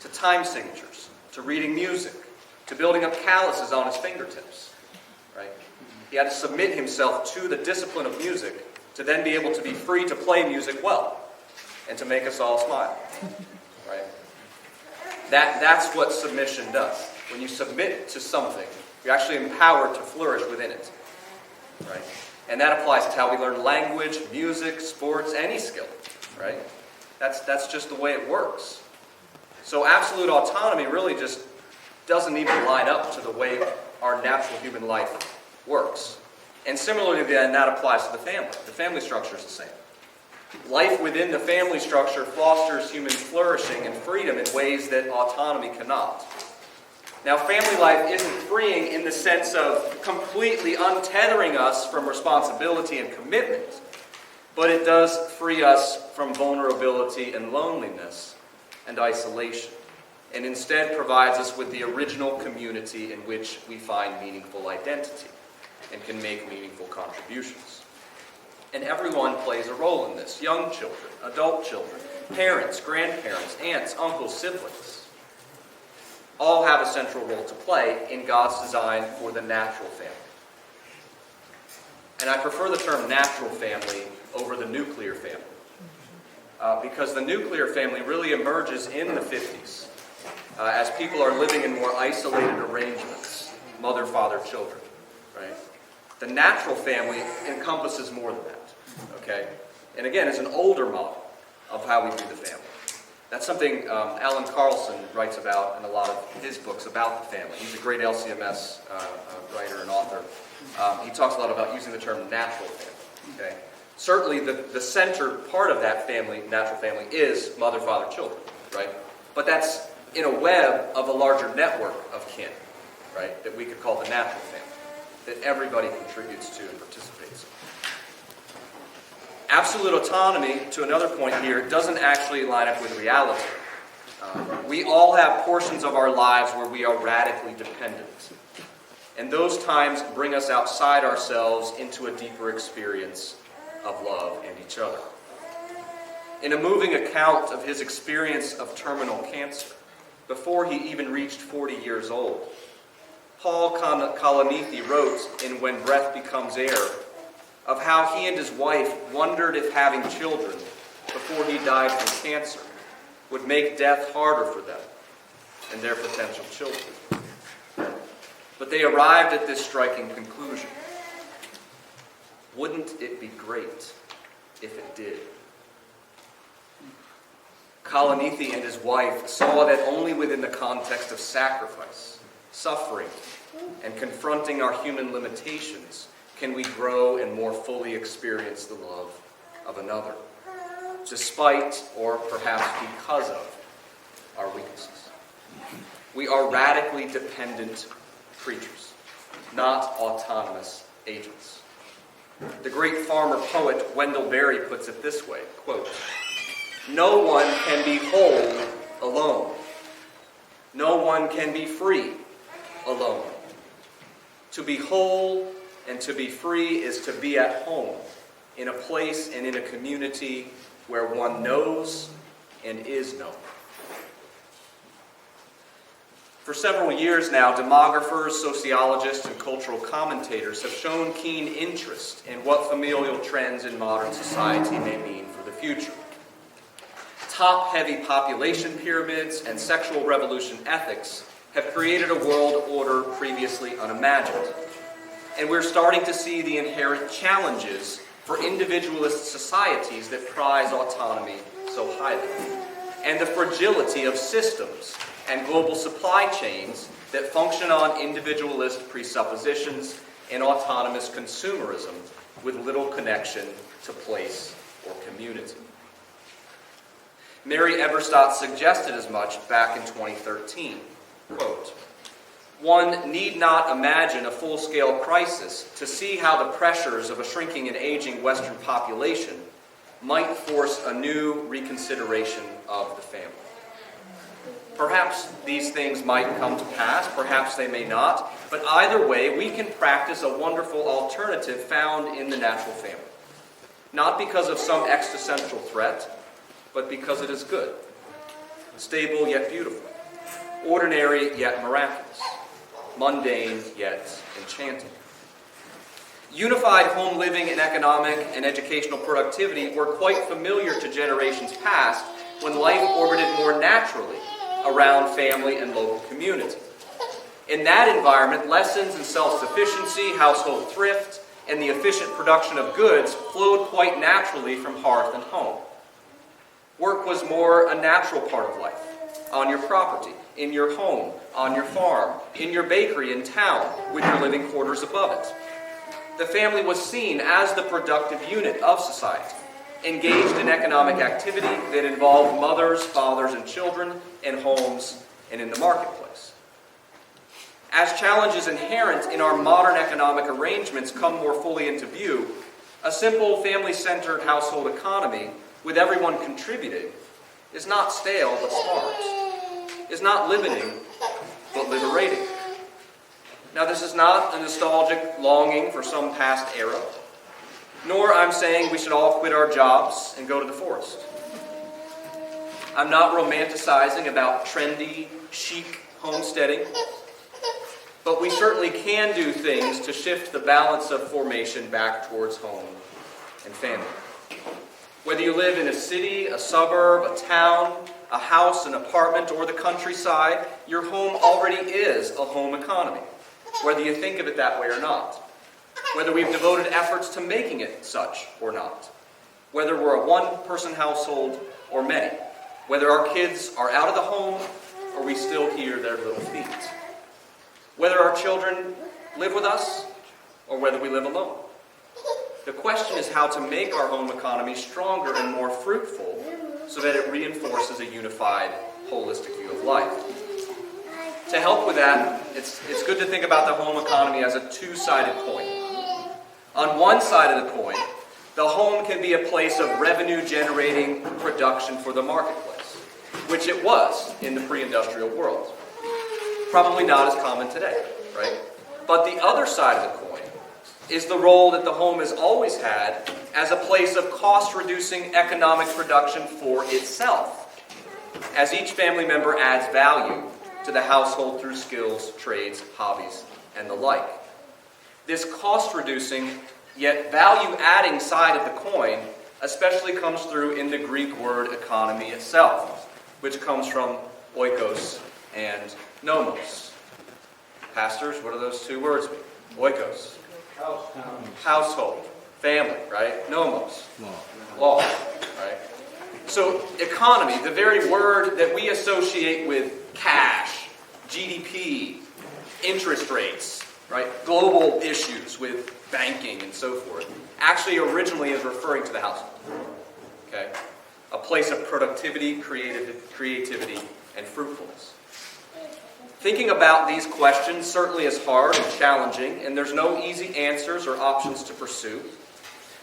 to time signatures, to reading music, to building up calluses on his fingertips, right? He had to submit himself to the discipline of music to then be able to be free to play music well and to make us all smile, right? That's what submission does. When you submit to something, you're actually empowered to flourish within it, right? And that applies to how we learn language, music, sports, any skill, right? That's just the way it works. So absolute autonomy really just doesn't even line up to the way our natural human life works. And similarly then, that applies to the family. The family structure is the same. Life within the family structure fosters human flourishing and freedom in ways that autonomy cannot. Now, family life isn't freeing in the sense of completely untethering us from responsibility and commitment, but it does free us from vulnerability and loneliness and isolation, and instead provides us with the original community in which we find meaningful identity and can make meaningful contributions. And everyone plays a role in this. Young children, adult children, parents, grandparents, aunts, uncles, siblings, all have a central role to play in God's design for the natural family. And I prefer the term natural family over the nuclear family. Because the nuclear family really emerges in the 50s as people are living in more isolated arrangements, mother, father, children, right? The natural family encompasses more than that, okay? And again, it's an older model of how we view the family. That's something Alan Carlson writes about in a lot of his books about the family. He's a great LCMS writer and author. He talks a lot about using the term natural family, okay? Certainly the center part of that family, natural family, is mother, father, children, right? But that's in a web of a larger network of kin, right? That we could call the natural family, that everybody contributes to and participates in. Absolute autonomy, to another point here, doesn't actually line up with reality. We all have portions of our lives where we are radically dependent. And those times bring us outside ourselves into a deeper experience of love and each other. In a moving account of his experience of terminal cancer, before he even reached 40 years old, Paul Kalanithi wrote in When Breath Becomes Air of how he and his wife wondered if having children before he died from cancer would make death harder for them and their potential children. But they arrived at this striking conclusion. Wouldn't it be great if it did? Kalanithi and his wife saw that only within the context of sacrifice, suffering, and confronting our human limitations can we grow and more fully experience the love of another, despite or perhaps because of our weaknesses. We are radically dependent creatures, not autonomous agents. The great farmer poet Wendell Berry puts it this way, quote, "No one can be whole alone. No one can be free alone. To be whole and to be free is to be at home, in a place and in a community where one knows and is known." For several years now, demographers, sociologists, and cultural commentators have shown keen interest in what familial trends in modern society may mean for the future. Top-heavy population pyramids and sexual revolution ethics have created a world order previously unimagined. And we're starting to see the inherent challenges for individualist societies that prize autonomy so highly, and the fragility of systems and global supply chains that function on individualist presuppositions and autonomous consumerism with little connection to place or community. Mary Eberstadt suggested as much back in 2013, quote, "One need not imagine a full-scale crisis to see how the pressures of a shrinking and aging Western population might force a new reconsideration of the family." Perhaps these things might come to pass, perhaps they may not, but either way, we can practice a wonderful alternative found in the natural family. Not because of some existential threat, but because it is good, stable yet beautiful, ordinary yet miraculous, mundane yet enchanting. Unified home living and economic and educational productivity were quite familiar to generations past when life orbited more naturally around family and local community. In that environment, lessons in self-sufficiency, household thrift, and the efficient production of goods flowed quite naturally from hearth and home. Work was more a natural part of life, on your property, in your home, on your farm, in your bakery in town, with your living quarters above it. The family was seen as the productive unit of society, engaged in economic activity that involved mothers, fathers, and children in homes and in the marketplace. As challenges inherent in our modern economic arrangements come more fully into view, a simple family-centered household economy with everyone contributing is not stale but smart, is not limiting but liberating. Now, this is not a nostalgic longing for some past era, nor I'm saying we should all quit our jobs and go to the forest. I'm not romanticizing about trendy, chic homesteading, but we certainly can do things to shift the balance of formation back towards home and family. Whether you live in a city, a suburb, a town, a house, an apartment, or the countryside, your home already is a home economy, whether you think of it that way or not. Whether we've devoted efforts to making it such or not. Whether we're a one-person household or many. Whether our kids are out of the home or we still hear their little feet. Whether our children live with us or whether we live alone. The question is how to make our home economy stronger and more fruitful so that it reinforces a unified, holistic view of life. To help with that, it's good to think about the home economy as a two-sided coin. On one side of the coin, the home can be a place of revenue-generating production for the marketplace, which it was in the pre-industrial world. Probably not as common today, right? But the other side of the coin is the role that the home has always had as a place of cost-reducing economic production for itself, as each family member adds value to the household through skills, trades, hobbies, and the like. This cost-reducing, yet value-adding side of the coin especially comes through in the Greek word economy itself, which comes from oikos and nomos. Pastors, what do those two words mean? Oikos. Household. Family, right? Nomos. Law. Right? So economy, the very word that we associate with cash, GDP, interest rates, right? Global issues with banking and so forth, actually originally is referring to the household. Okay? A place of productivity, creativity, and fruitfulness. Thinking about these questions certainly is hard and challenging, and there's no easy answers or options to pursue.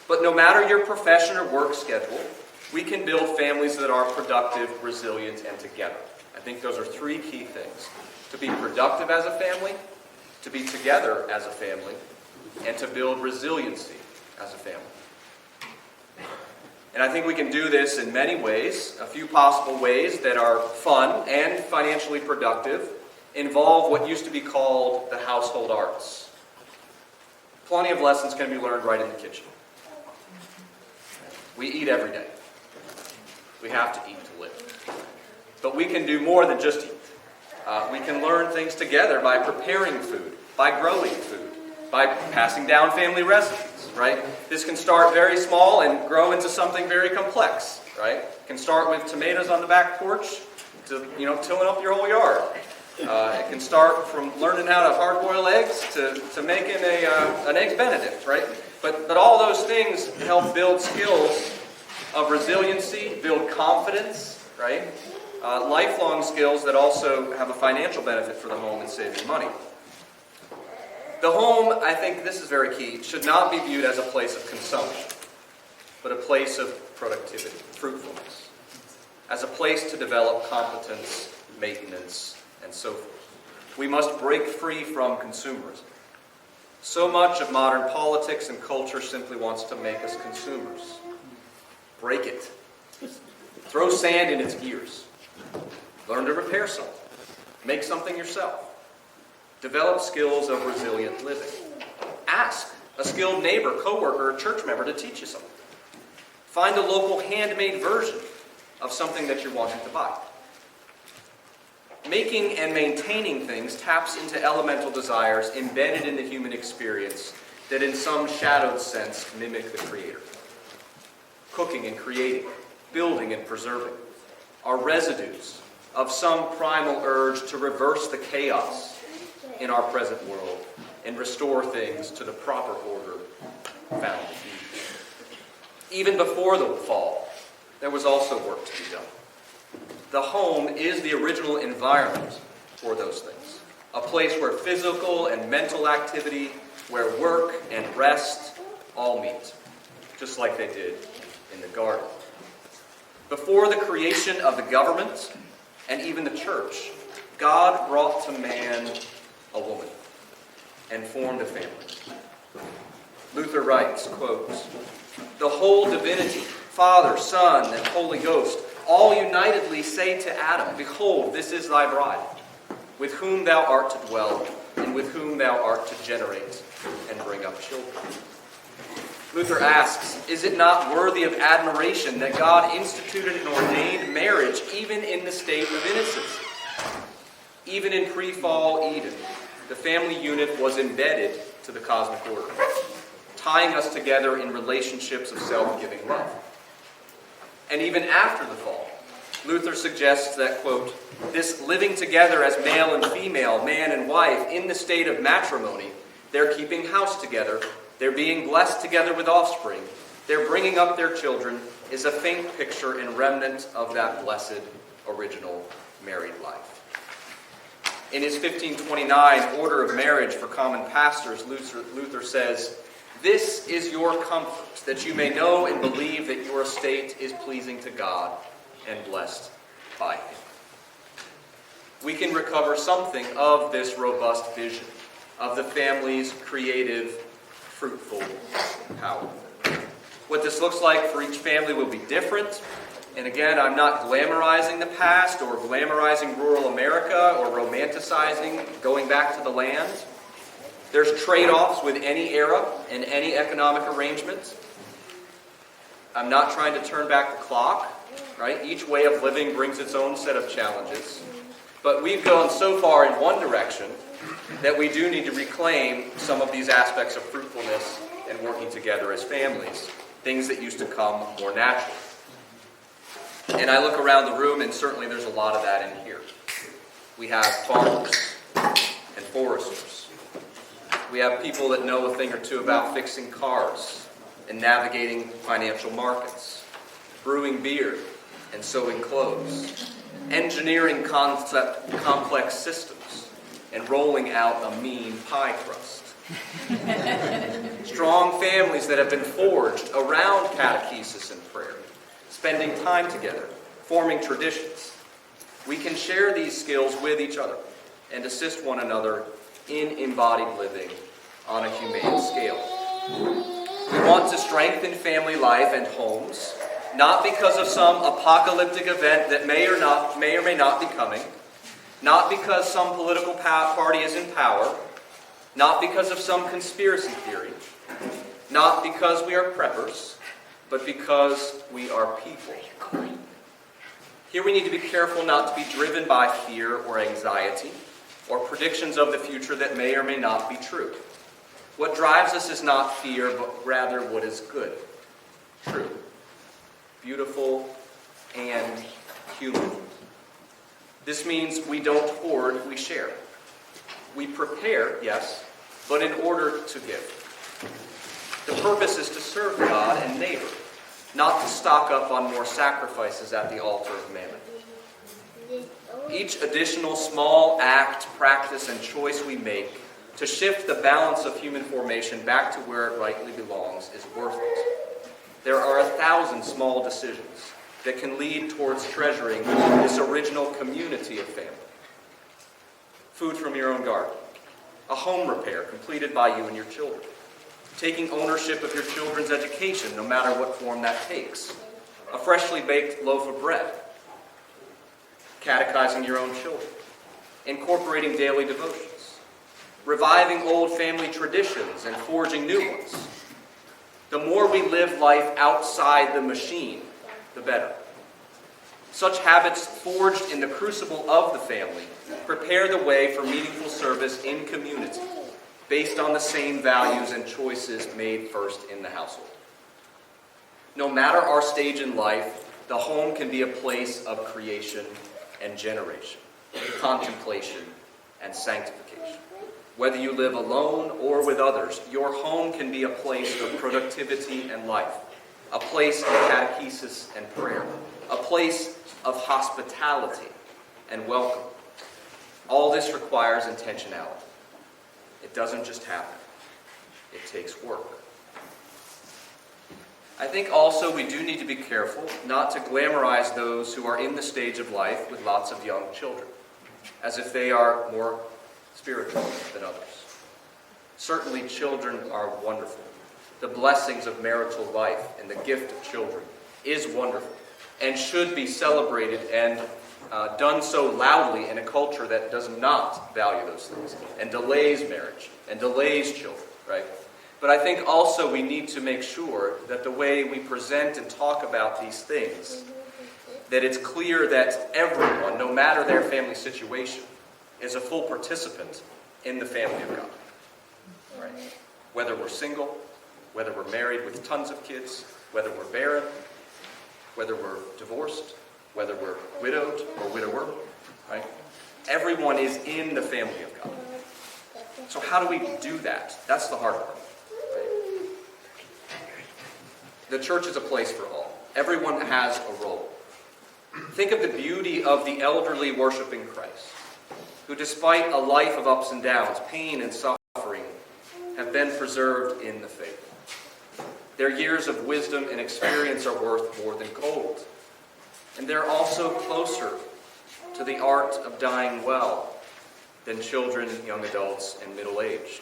But no matter your profession or work schedule, we can build families that are productive, resilient, and together. I think those are three key things. To be productive as a family, to be together as a family, and to build resiliency as a family. And I think we can do this in many ways. A few possible ways that are fun and financially productive involve what used to be called the household arts. Plenty of lessons can be learned right in the kitchen. We eat every day. We have to eat to live. But we can do more than just eat. We can learn things together by preparing food, by growing food, by passing down family recipes, right? This can start very small and grow into something very complex, right? It can start with tomatoes on the back porch to, tilling up your whole yard. It can start from learning how to hard-boil eggs to making an Eggs Benedict, right? But all those things help build skills of resiliency, build confidence, right? Lifelong skills that also have a financial benefit for the home in saving money. The home, I think this is very key, should not be viewed as a place of consumption, but a place of productivity, fruitfulness, as a place to develop competence, maintenance, and so forth. We must break free from consumerism. So much of modern politics and culture simply wants to make us consumers. Break it. Throw sand in its gears. Learn to repair something. Make something yourself. Develop skills of resilient living. Ask a skilled neighbor, coworker, or church member to teach you something. Find a local handmade version of something that you're wanting to buy. Making and maintaining things taps into elemental desires embedded in the human experience that in some shadowed sense mimic the Creator. Cooking and creating, building and preserving are residues of some primal urge to reverse the chaos in our present world and restore things to the proper order found in Eve. Even before the fall, there was also work to be done. The home is the original environment for those things. A place where physical and mental activity, where work and rest all meet, just like they did in the garden. Before the creation of the government and even the church, God brought to man a woman and formed a family. Luther writes, quote, "The whole divinity, Father, Son, and Holy Ghost, all unitedly say to Adam, Behold, this is thy bride, with whom thou art to dwell, and with whom thou art to generate and bring up children." Luther asks, is it not worthy of admiration that God instituted and ordained marriage even in the state of innocence? Even in pre-fall Eden, the family unit was embedded to the cosmic order, tying us together in relationships of self-giving love. And even after the fall, Luther suggests that, quote, "This living together as male and female, man and wife, in the state of matrimony, they're keeping house together, they're being blessed together with offspring, they're bringing up their children, is a faint picture and remnant of that blessed original married life." In his 1529 Order of Marriage for Common Pastors, Luther says, "This is your comfort, that you may know and believe that your estate is pleasing to God and blessed by Him." We can recover something of this robust vision of the family's creative, fruitful power. What this looks like for each family will be different. And again, I'm not glamorizing the past or glamorizing rural America or romanticizing going back to the land. There's trade-offs with any era and any economic arrangement. I'm not trying to turn back the clock, right? Each way of living brings its own set of challenges. But we've gone so far in one direction that we do need to reclaim some of these aspects of fruitfulness and working together as families, things that used to come more naturally. And I look around the room, and certainly there's a lot of that in here. We have farmers and foresters. We have people that know a thing or two about fixing cars and navigating financial markets, brewing beer and sewing clothes, engineering complex systems, and rolling out a mean pie crust. Strong families that have been forged around catechesis and prayer, spending time together, forming traditions. We can share these skills with each other and assist one another in embodied living on a humane scale. We want to strengthen family life and homes, not because of some apocalyptic event that may or may not be coming, not because some political party is in power, not because of some conspiracy theory, not because we are preppers, but because we are people. Here we need to be careful not to be driven by fear or anxiety or predictions of the future that may or may not be true. What drives us is not fear, but rather what is good, true, beautiful, and human. This means we don't hoard, we share. We prepare, yes, but in order to give. The purpose is to serve God and neighbor, not to stock up on more sacrifices at the altar of mammon. Each additional small act, practice, and choice we make to shift the balance of human formation back to where it rightly belongs is worth it. There are 1,000 small decisions that can lead towards treasuring this original community of family. Food from your own garden, a home repair completed by you and your children, taking ownership of your children's education, no matter what form that takes, a freshly baked loaf of bread, catechizing your own children, incorporating daily devotions, reviving old family traditions and forging new ones. The more we live life outside the machine, the better. Such habits forged in the crucible of the family prepare the way for meaningful service in community, based on the same values and choices made first in the household. No matter our stage in life, the home can be a place of creation and generation, contemplation and sanctification. Whether you live alone or with others, your home can be a place of productivity and life, a place of catechesis and prayer, a place of hospitality and welcome. All this requires intentionality. It doesn't just happen. It takes work. I think also we do need to be careful not to glamorize those who are in the stage of life with lots of young children, as if they are more spiritual than others. Certainly children are wonderful. The blessings of marital life and the gift of children is wonderful and should be celebrated and done so loudly in a culture that does not value those things and delays marriage and delays children, right? But I think also we need to make sure that the way we present and talk about these things, that it's clear that everyone, no matter their family situation, is a full participant in the family of God, right? Whether we're single, whether we're married with tons of kids, whether we're barren, whether we're divorced, whether we're widowed or widower, right? Everyone is in the family of God. So how do we do that? That's the hard part. Right? The church is a place for all. Everyone has a role. Think of the beauty of the elderly worshiping Christ, who despite a life of ups and downs, pain and suffering, have been preserved in the faith. Their years of wisdom and experience are worth more than gold. And they're also closer to the art of dying well than children, young adults, and middle-aged.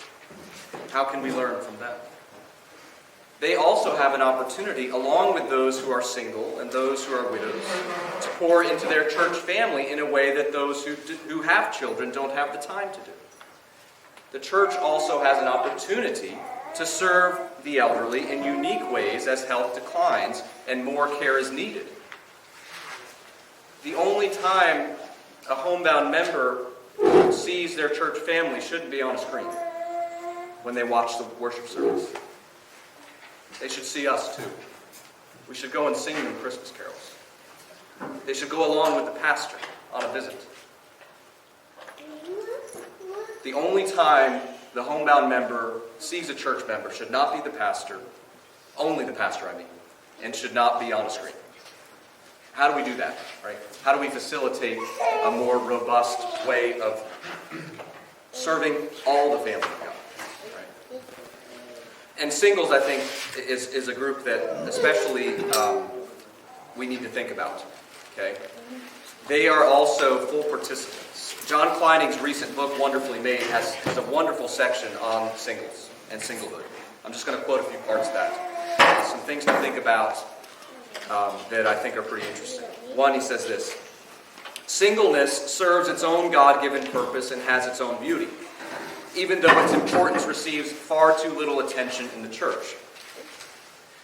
How can we learn from them? they also have an opportunity, along with those who are single and those who are widows, to pour into their church family in a way that those who have children don't have the time to do. The church also has an opportunity to serve the elderly in unique ways as health declines and more care is needed. The only time a homebound member sees their church family shouldn't be on a screen when they watch the worship service. They should see us too. We should go and sing them Christmas carols. They should go along with the pastor on a visit. The only time the homebound member sees a church member should not be the pastor, only the pastor I mean, and should not be on a screen. How do we do that, right? How do we facilitate a more robust way of serving all the family of God, right? And singles, I think, is a group that especially we need to think about, okay? They are also full participants. John Kleining's recent book, Wonderfully Made, has a wonderful section on singles and singlehood. I'm just going to quote a few parts of that. Some things to think about that I think are pretty interesting. One, he says this: singleness serves its own God-given purpose and has its own beauty, even though its importance receives far too little attention in the church.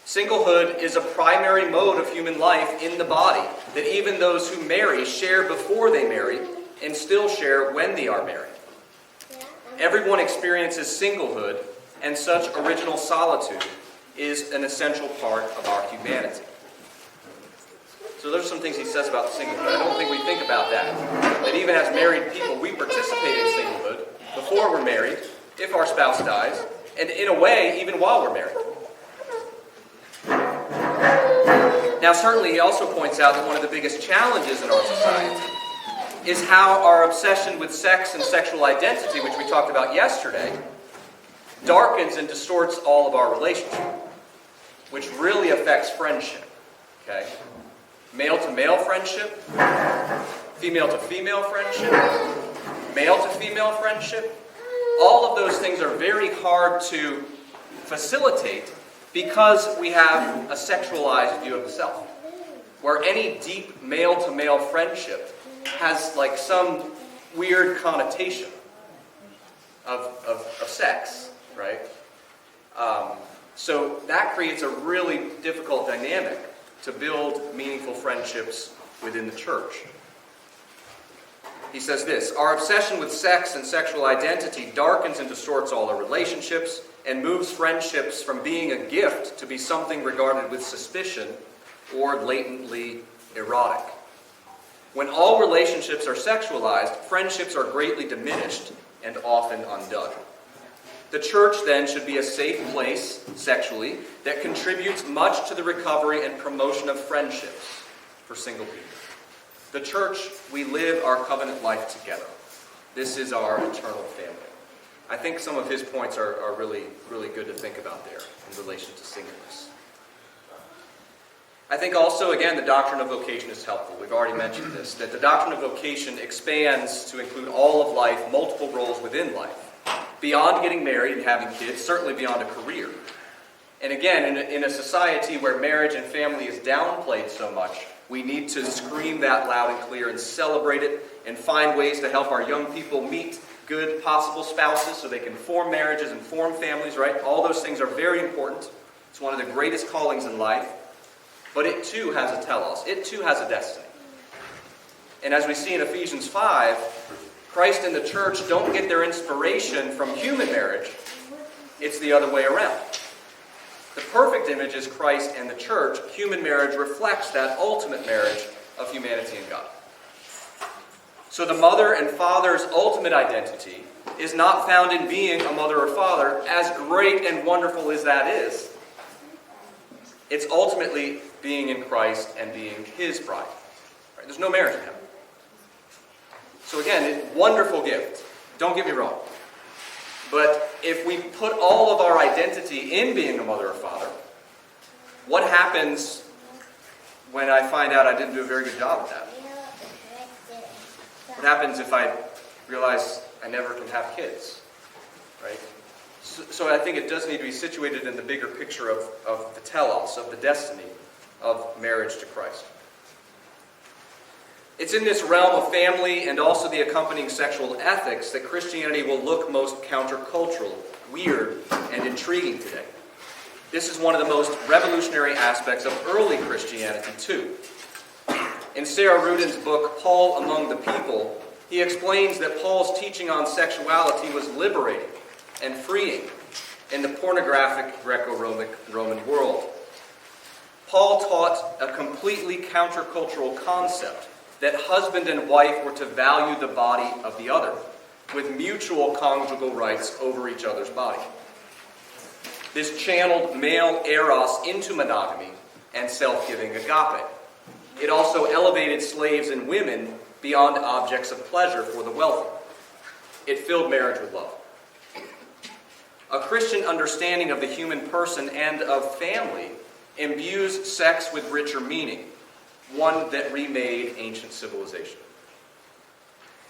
Singlehood is a primary mode of human life in the body that even those who marry share before they marry and still share when they are married. Everyone experiences singlehood, and such original solitude is an essential part of our humanity. So there's some things he says about singlehood. I don't think we think about that. That even as married people, we participate in singlehood before we're married, if our spouse dies, and in a way, even while we're married. Now, certainly, he also points out that one of the biggest challenges in our society is how our obsession with sex and sexual identity, which we talked about yesterday, darkens and distorts all of our relationships, which really affects friendship. Okay? Male-to-male friendship, female-to-female friendship, male-to-female friendship. All of those things are very hard to facilitate because we have a sexualized view of the self, where any deep male-to-male friendship has like some weird connotation of sex, right? So that creates a really difficult dynamic to build meaningful friendships within the church. He says this: our obsession with sex and sexual identity darkens and distorts all our relationships and moves friendships from being a gift to be something regarded with suspicion or latently erotic. When all relationships are sexualized, friendships are greatly diminished and often undone. The church, then, should be a safe place, sexually, that contributes much to the recovery and promotion of friendships for single people. The church, we live our covenant life together. This is our eternal family. I think some of his points are really, really good to think about there in relation to singleness. I think also, again, the doctrine of vocation is helpful. We've already mentioned this, that the doctrine of vocation expands to include all of life, multiple roles within life, beyond getting married and having kids, certainly beyond a career. And again, in a society where marriage and family is downplayed so much, we need to scream that loud and clear and celebrate it and find ways to help our young people meet good possible spouses so they can form marriages and form families, right? All those things are very important. It's one of the greatest callings in life. But it too has a telos. It too has a destiny. And as we see in Ephesians 5, Christ and the church don't get their inspiration from human marriage. It's the other way around. The perfect image is Christ and the church. Human marriage reflects that ultimate marriage of humanity and God. So the mother and father's ultimate identity is not found in being a mother or father, as great and wonderful as that is. It's ultimately being in Christ and being his bride. Right? There's no marriage in heaven. So again, wonderful gift. Don't get me wrong. But if we put all of our identity in being a mother or father, what happens when I find out I didn't do a very good job at that? What happens if I realize I never can have kids? Right? So I think it does need to be situated in the bigger picture of the telos, of the destiny of marriage to Christ. It's in this realm of family and also the accompanying sexual ethics that Christianity will look most countercultural, weird, and intriguing today. This is one of the most revolutionary aspects of early Christianity, too. In Sarah Rudin's book, Paul Among the People, he explains that Paul's teaching on sexuality was liberating and freeing in the pornographic Greco-Roman world. Paul taught a completely countercultural concept that husband and wife were to value the body of the other, with mutual conjugal rights over each other's body. This channeled male eros into monogamy and self-giving agape. It also elevated slaves and women beyond objects of pleasure for the wealthy. It filled marriage with love. A Christian understanding of the human person and of family imbues sex with richer meaning, one that remade ancient civilization.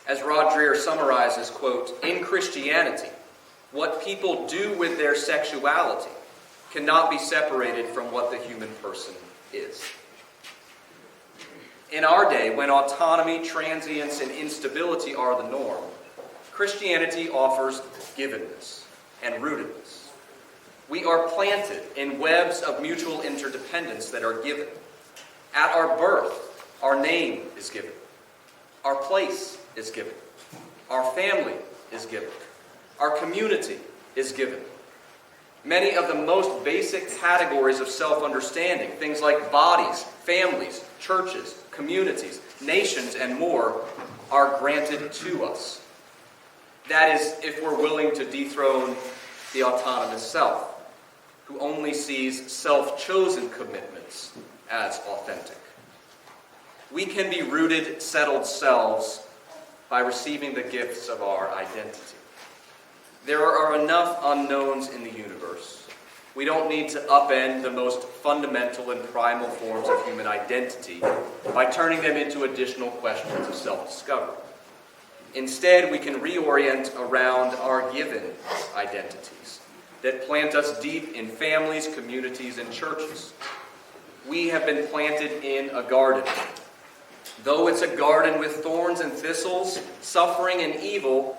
As Rod Dreher summarizes, quote, "In Christianity, what people do with their sexuality cannot be separated from what the human person is." In our day, when autonomy, transience, and instability are the norm, Christianity offers givenness and rootedness. We are planted in webs of mutual interdependence that are given. At our birth, our name is given. Our place is given. Our family is given. Our community is given. Many of the most basic categories of self-understanding, things like bodies, families, churches, communities, nations, and more, are granted to us. That is, if we're willing to dethrone the autonomous self, who only sees self-chosen commitments as authentic. We can be rooted, settled selves by receiving the gifts of our identity. There are enough unknowns in the universe. We don't need to upend the most fundamental and primal forms of human identity by turning them into additional questions of self-discovery. Instead, we can reorient around our given identities that plant us deep in families, communities, and churches. We have been planted in a garden. Though it's a garden with thorns and thistles, suffering and evil,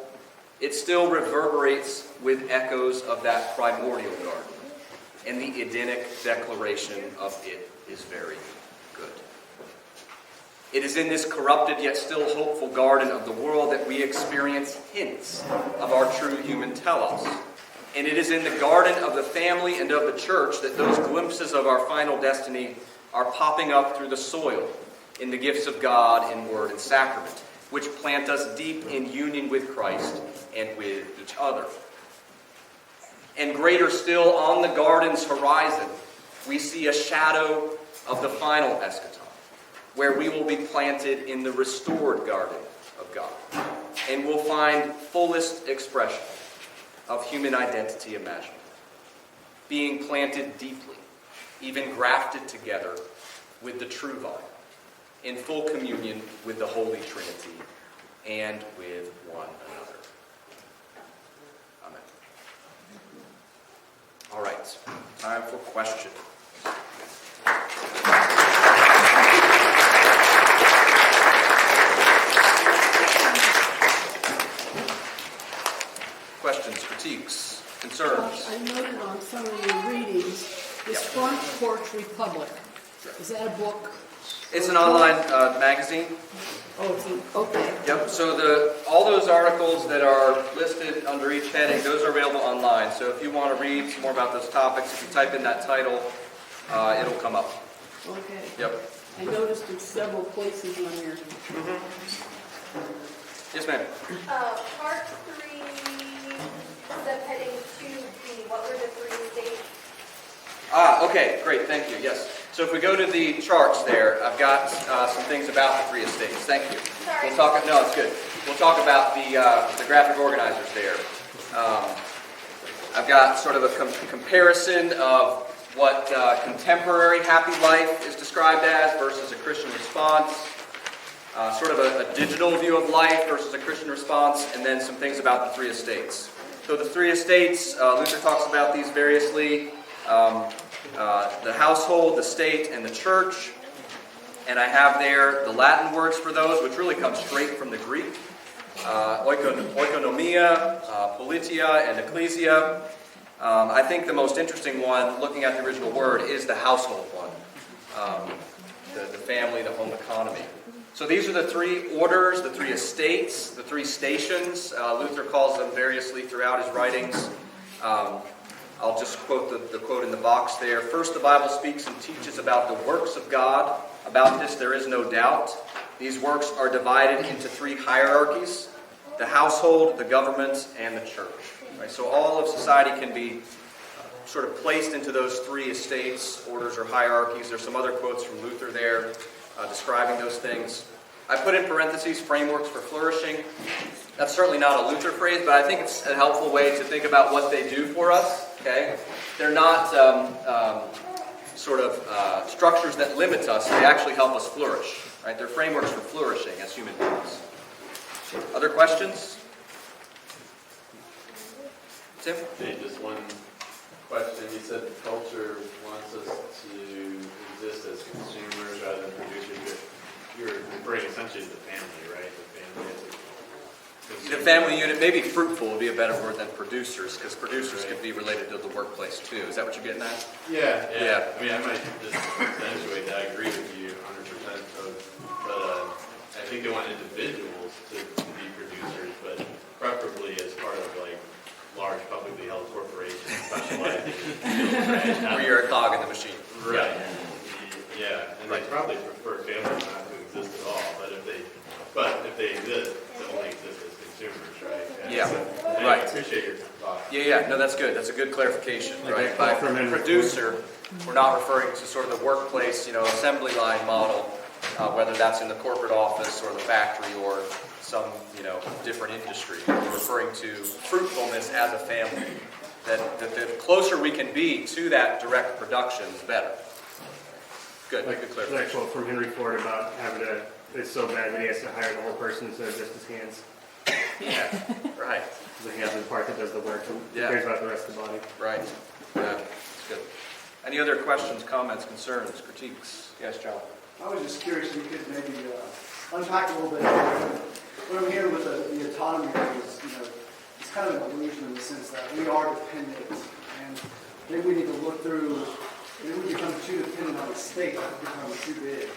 it still reverberates with echoes of that primordial garden and the Edenic declaration of it is very good. It is in this corrupted yet still hopeful garden of the world that we experience hints of our true human telos. And it is in the garden of the family and of the church that those glimpses of our final destiny are popping up through the soil in the gifts of God in word and sacrament, which plant us deep in union with Christ and with each other. And greater still, on the garden's horizon, we see a shadow of the final eschaton, where we will be planted in the restored garden of God, and will find fullest expression of human identity imaginable, being planted deeply, even grafted together with the true vine, in full communion with the Holy Trinity and with one another. Amen. All right, time for questions. Questions, critiques, concerns? I noted on some of your readings, this Front Porch Republic. Is that a book? It's an online magazine. Oh, it's okay. Yep, so all those articles that are listed under each heading, those are available online. So if you want to read some more about those topics, if you type in that title, it'll come up. Okay. Yep. I noticed in several places on your... Yes, ma'am. Part 3, subheading 2B, what were the 3 states? Okay, great, thank you, yes. So if we go to the charts there, I've got some things about the 3 estates. Thank you. Sorry. No, it's good. We'll talk about the graphic organizers there. I've got sort of a comparison of what contemporary happy life is described as versus a Christian response. Sort of a digital view of life versus a Christian response, and then some things about the 3 estates. So the three estates, Luther talks about these variously. The household, the state, and the church. And I have there the Latin words for those, which really come straight from the Greek. Oikonomia, politia, and ecclesia. I think the most interesting one, looking at the original word, is the household one. The family, the home economy. So these are the three orders, the three estates, the three stations. Luther calls them variously throughout his writings. I'll just quote the quote in the box there. First, the Bible speaks and teaches about the works of God. About this there is no doubt. These works are divided into three hierarchies: the household, the government, and the church. Right? So all of society can be sort of placed into those three estates, orders, or hierarchies. There's some other quotes from Luther there describing those things. I put in parentheses frameworks for flourishing. That's certainly not a Luther phrase, but I think it's a helpful way to think about what they do for us. Okay, they're not structures that limit us. They actually help us flourish. Right? They're frameworks for flourishing as human beings. Other questions? Tim? Hey, just one question. You said culture wants us to exist as consumers rather than producers. You're referring essentially to the family, right? The family unit, maybe fruitful would be a better word than producers, because producers could be related to the workplace too. Is that what you're getting at? Yeah. I mean, I might just accentuate that. I agree with you 100%. But I think they want individuals to be producers, but preferably as part of like large publicly held corporations specializing in fields, right? Where you're a cog in the machine. Right. Yeah. And they probably prefer families not to exist at all. But if they exist, they only exist as consumers, right? Right. I appreciate your thought. No, that's good. That's a good clarification, right? By producer, we're not referring to sort of the workplace, assembly line model, whether that's in the corporate office or the factory or some, different industry. We're referring to fruitfulness as a family. That the closer we can be to that direct production, the better. Good clarification. That quote from Henry Ford about it's so bad that he has to hire the whole person instead of just his hands. Yeah, right. The hands are the part that does the work. Who cares about the rest of the body? Right. Yeah, that's good. Any other questions, comments, concerns, critiques? Yes, John? I was just curious if you could maybe unpack a little bit. What I'm hearing with the autonomy is, it's kind of an illusion in the sense that we are dependent, and maybe we need to look through. Maybe we become too dependent on the state, it becomes too big,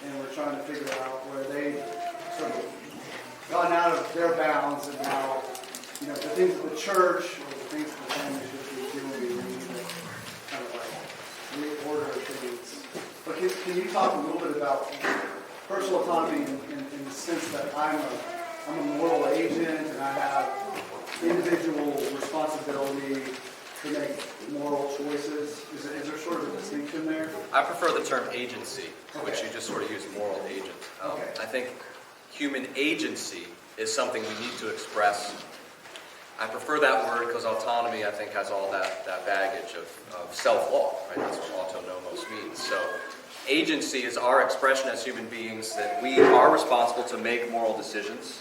and we're trying to figure out where they sort of gotten out of their bounds, and now, the things of the church or the things of the family should be doing, we need to kind of like reorder things. But can you talk a little bit about personal autonomy in the sense that I'm a moral agent and I have individual responsibility to make moral choices? Is there sort of a distinction there? I prefer the term agency, which you just sort of use moral agent. I think human agency is something we need to express. I prefer that word because autonomy, I think, has all that baggage of self-law, right? That's what autonomos means. So agency is our expression as human beings that we are responsible to make moral decisions.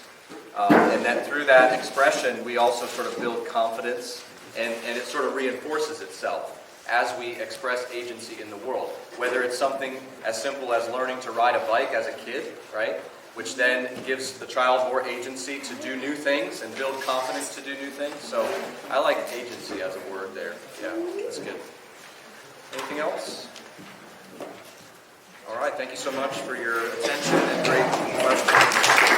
And that through that expression, we also sort of build confidence, and it sort of reinforces itself as we express agency in the world. Whether it's something as simple as learning to ride a bike as a kid, right? Which then gives the child more agency to do new things and build confidence to do new things. So I like agency as a word there. Yeah, that's good. Anything else? All right, thank you so much for your attention and great questions.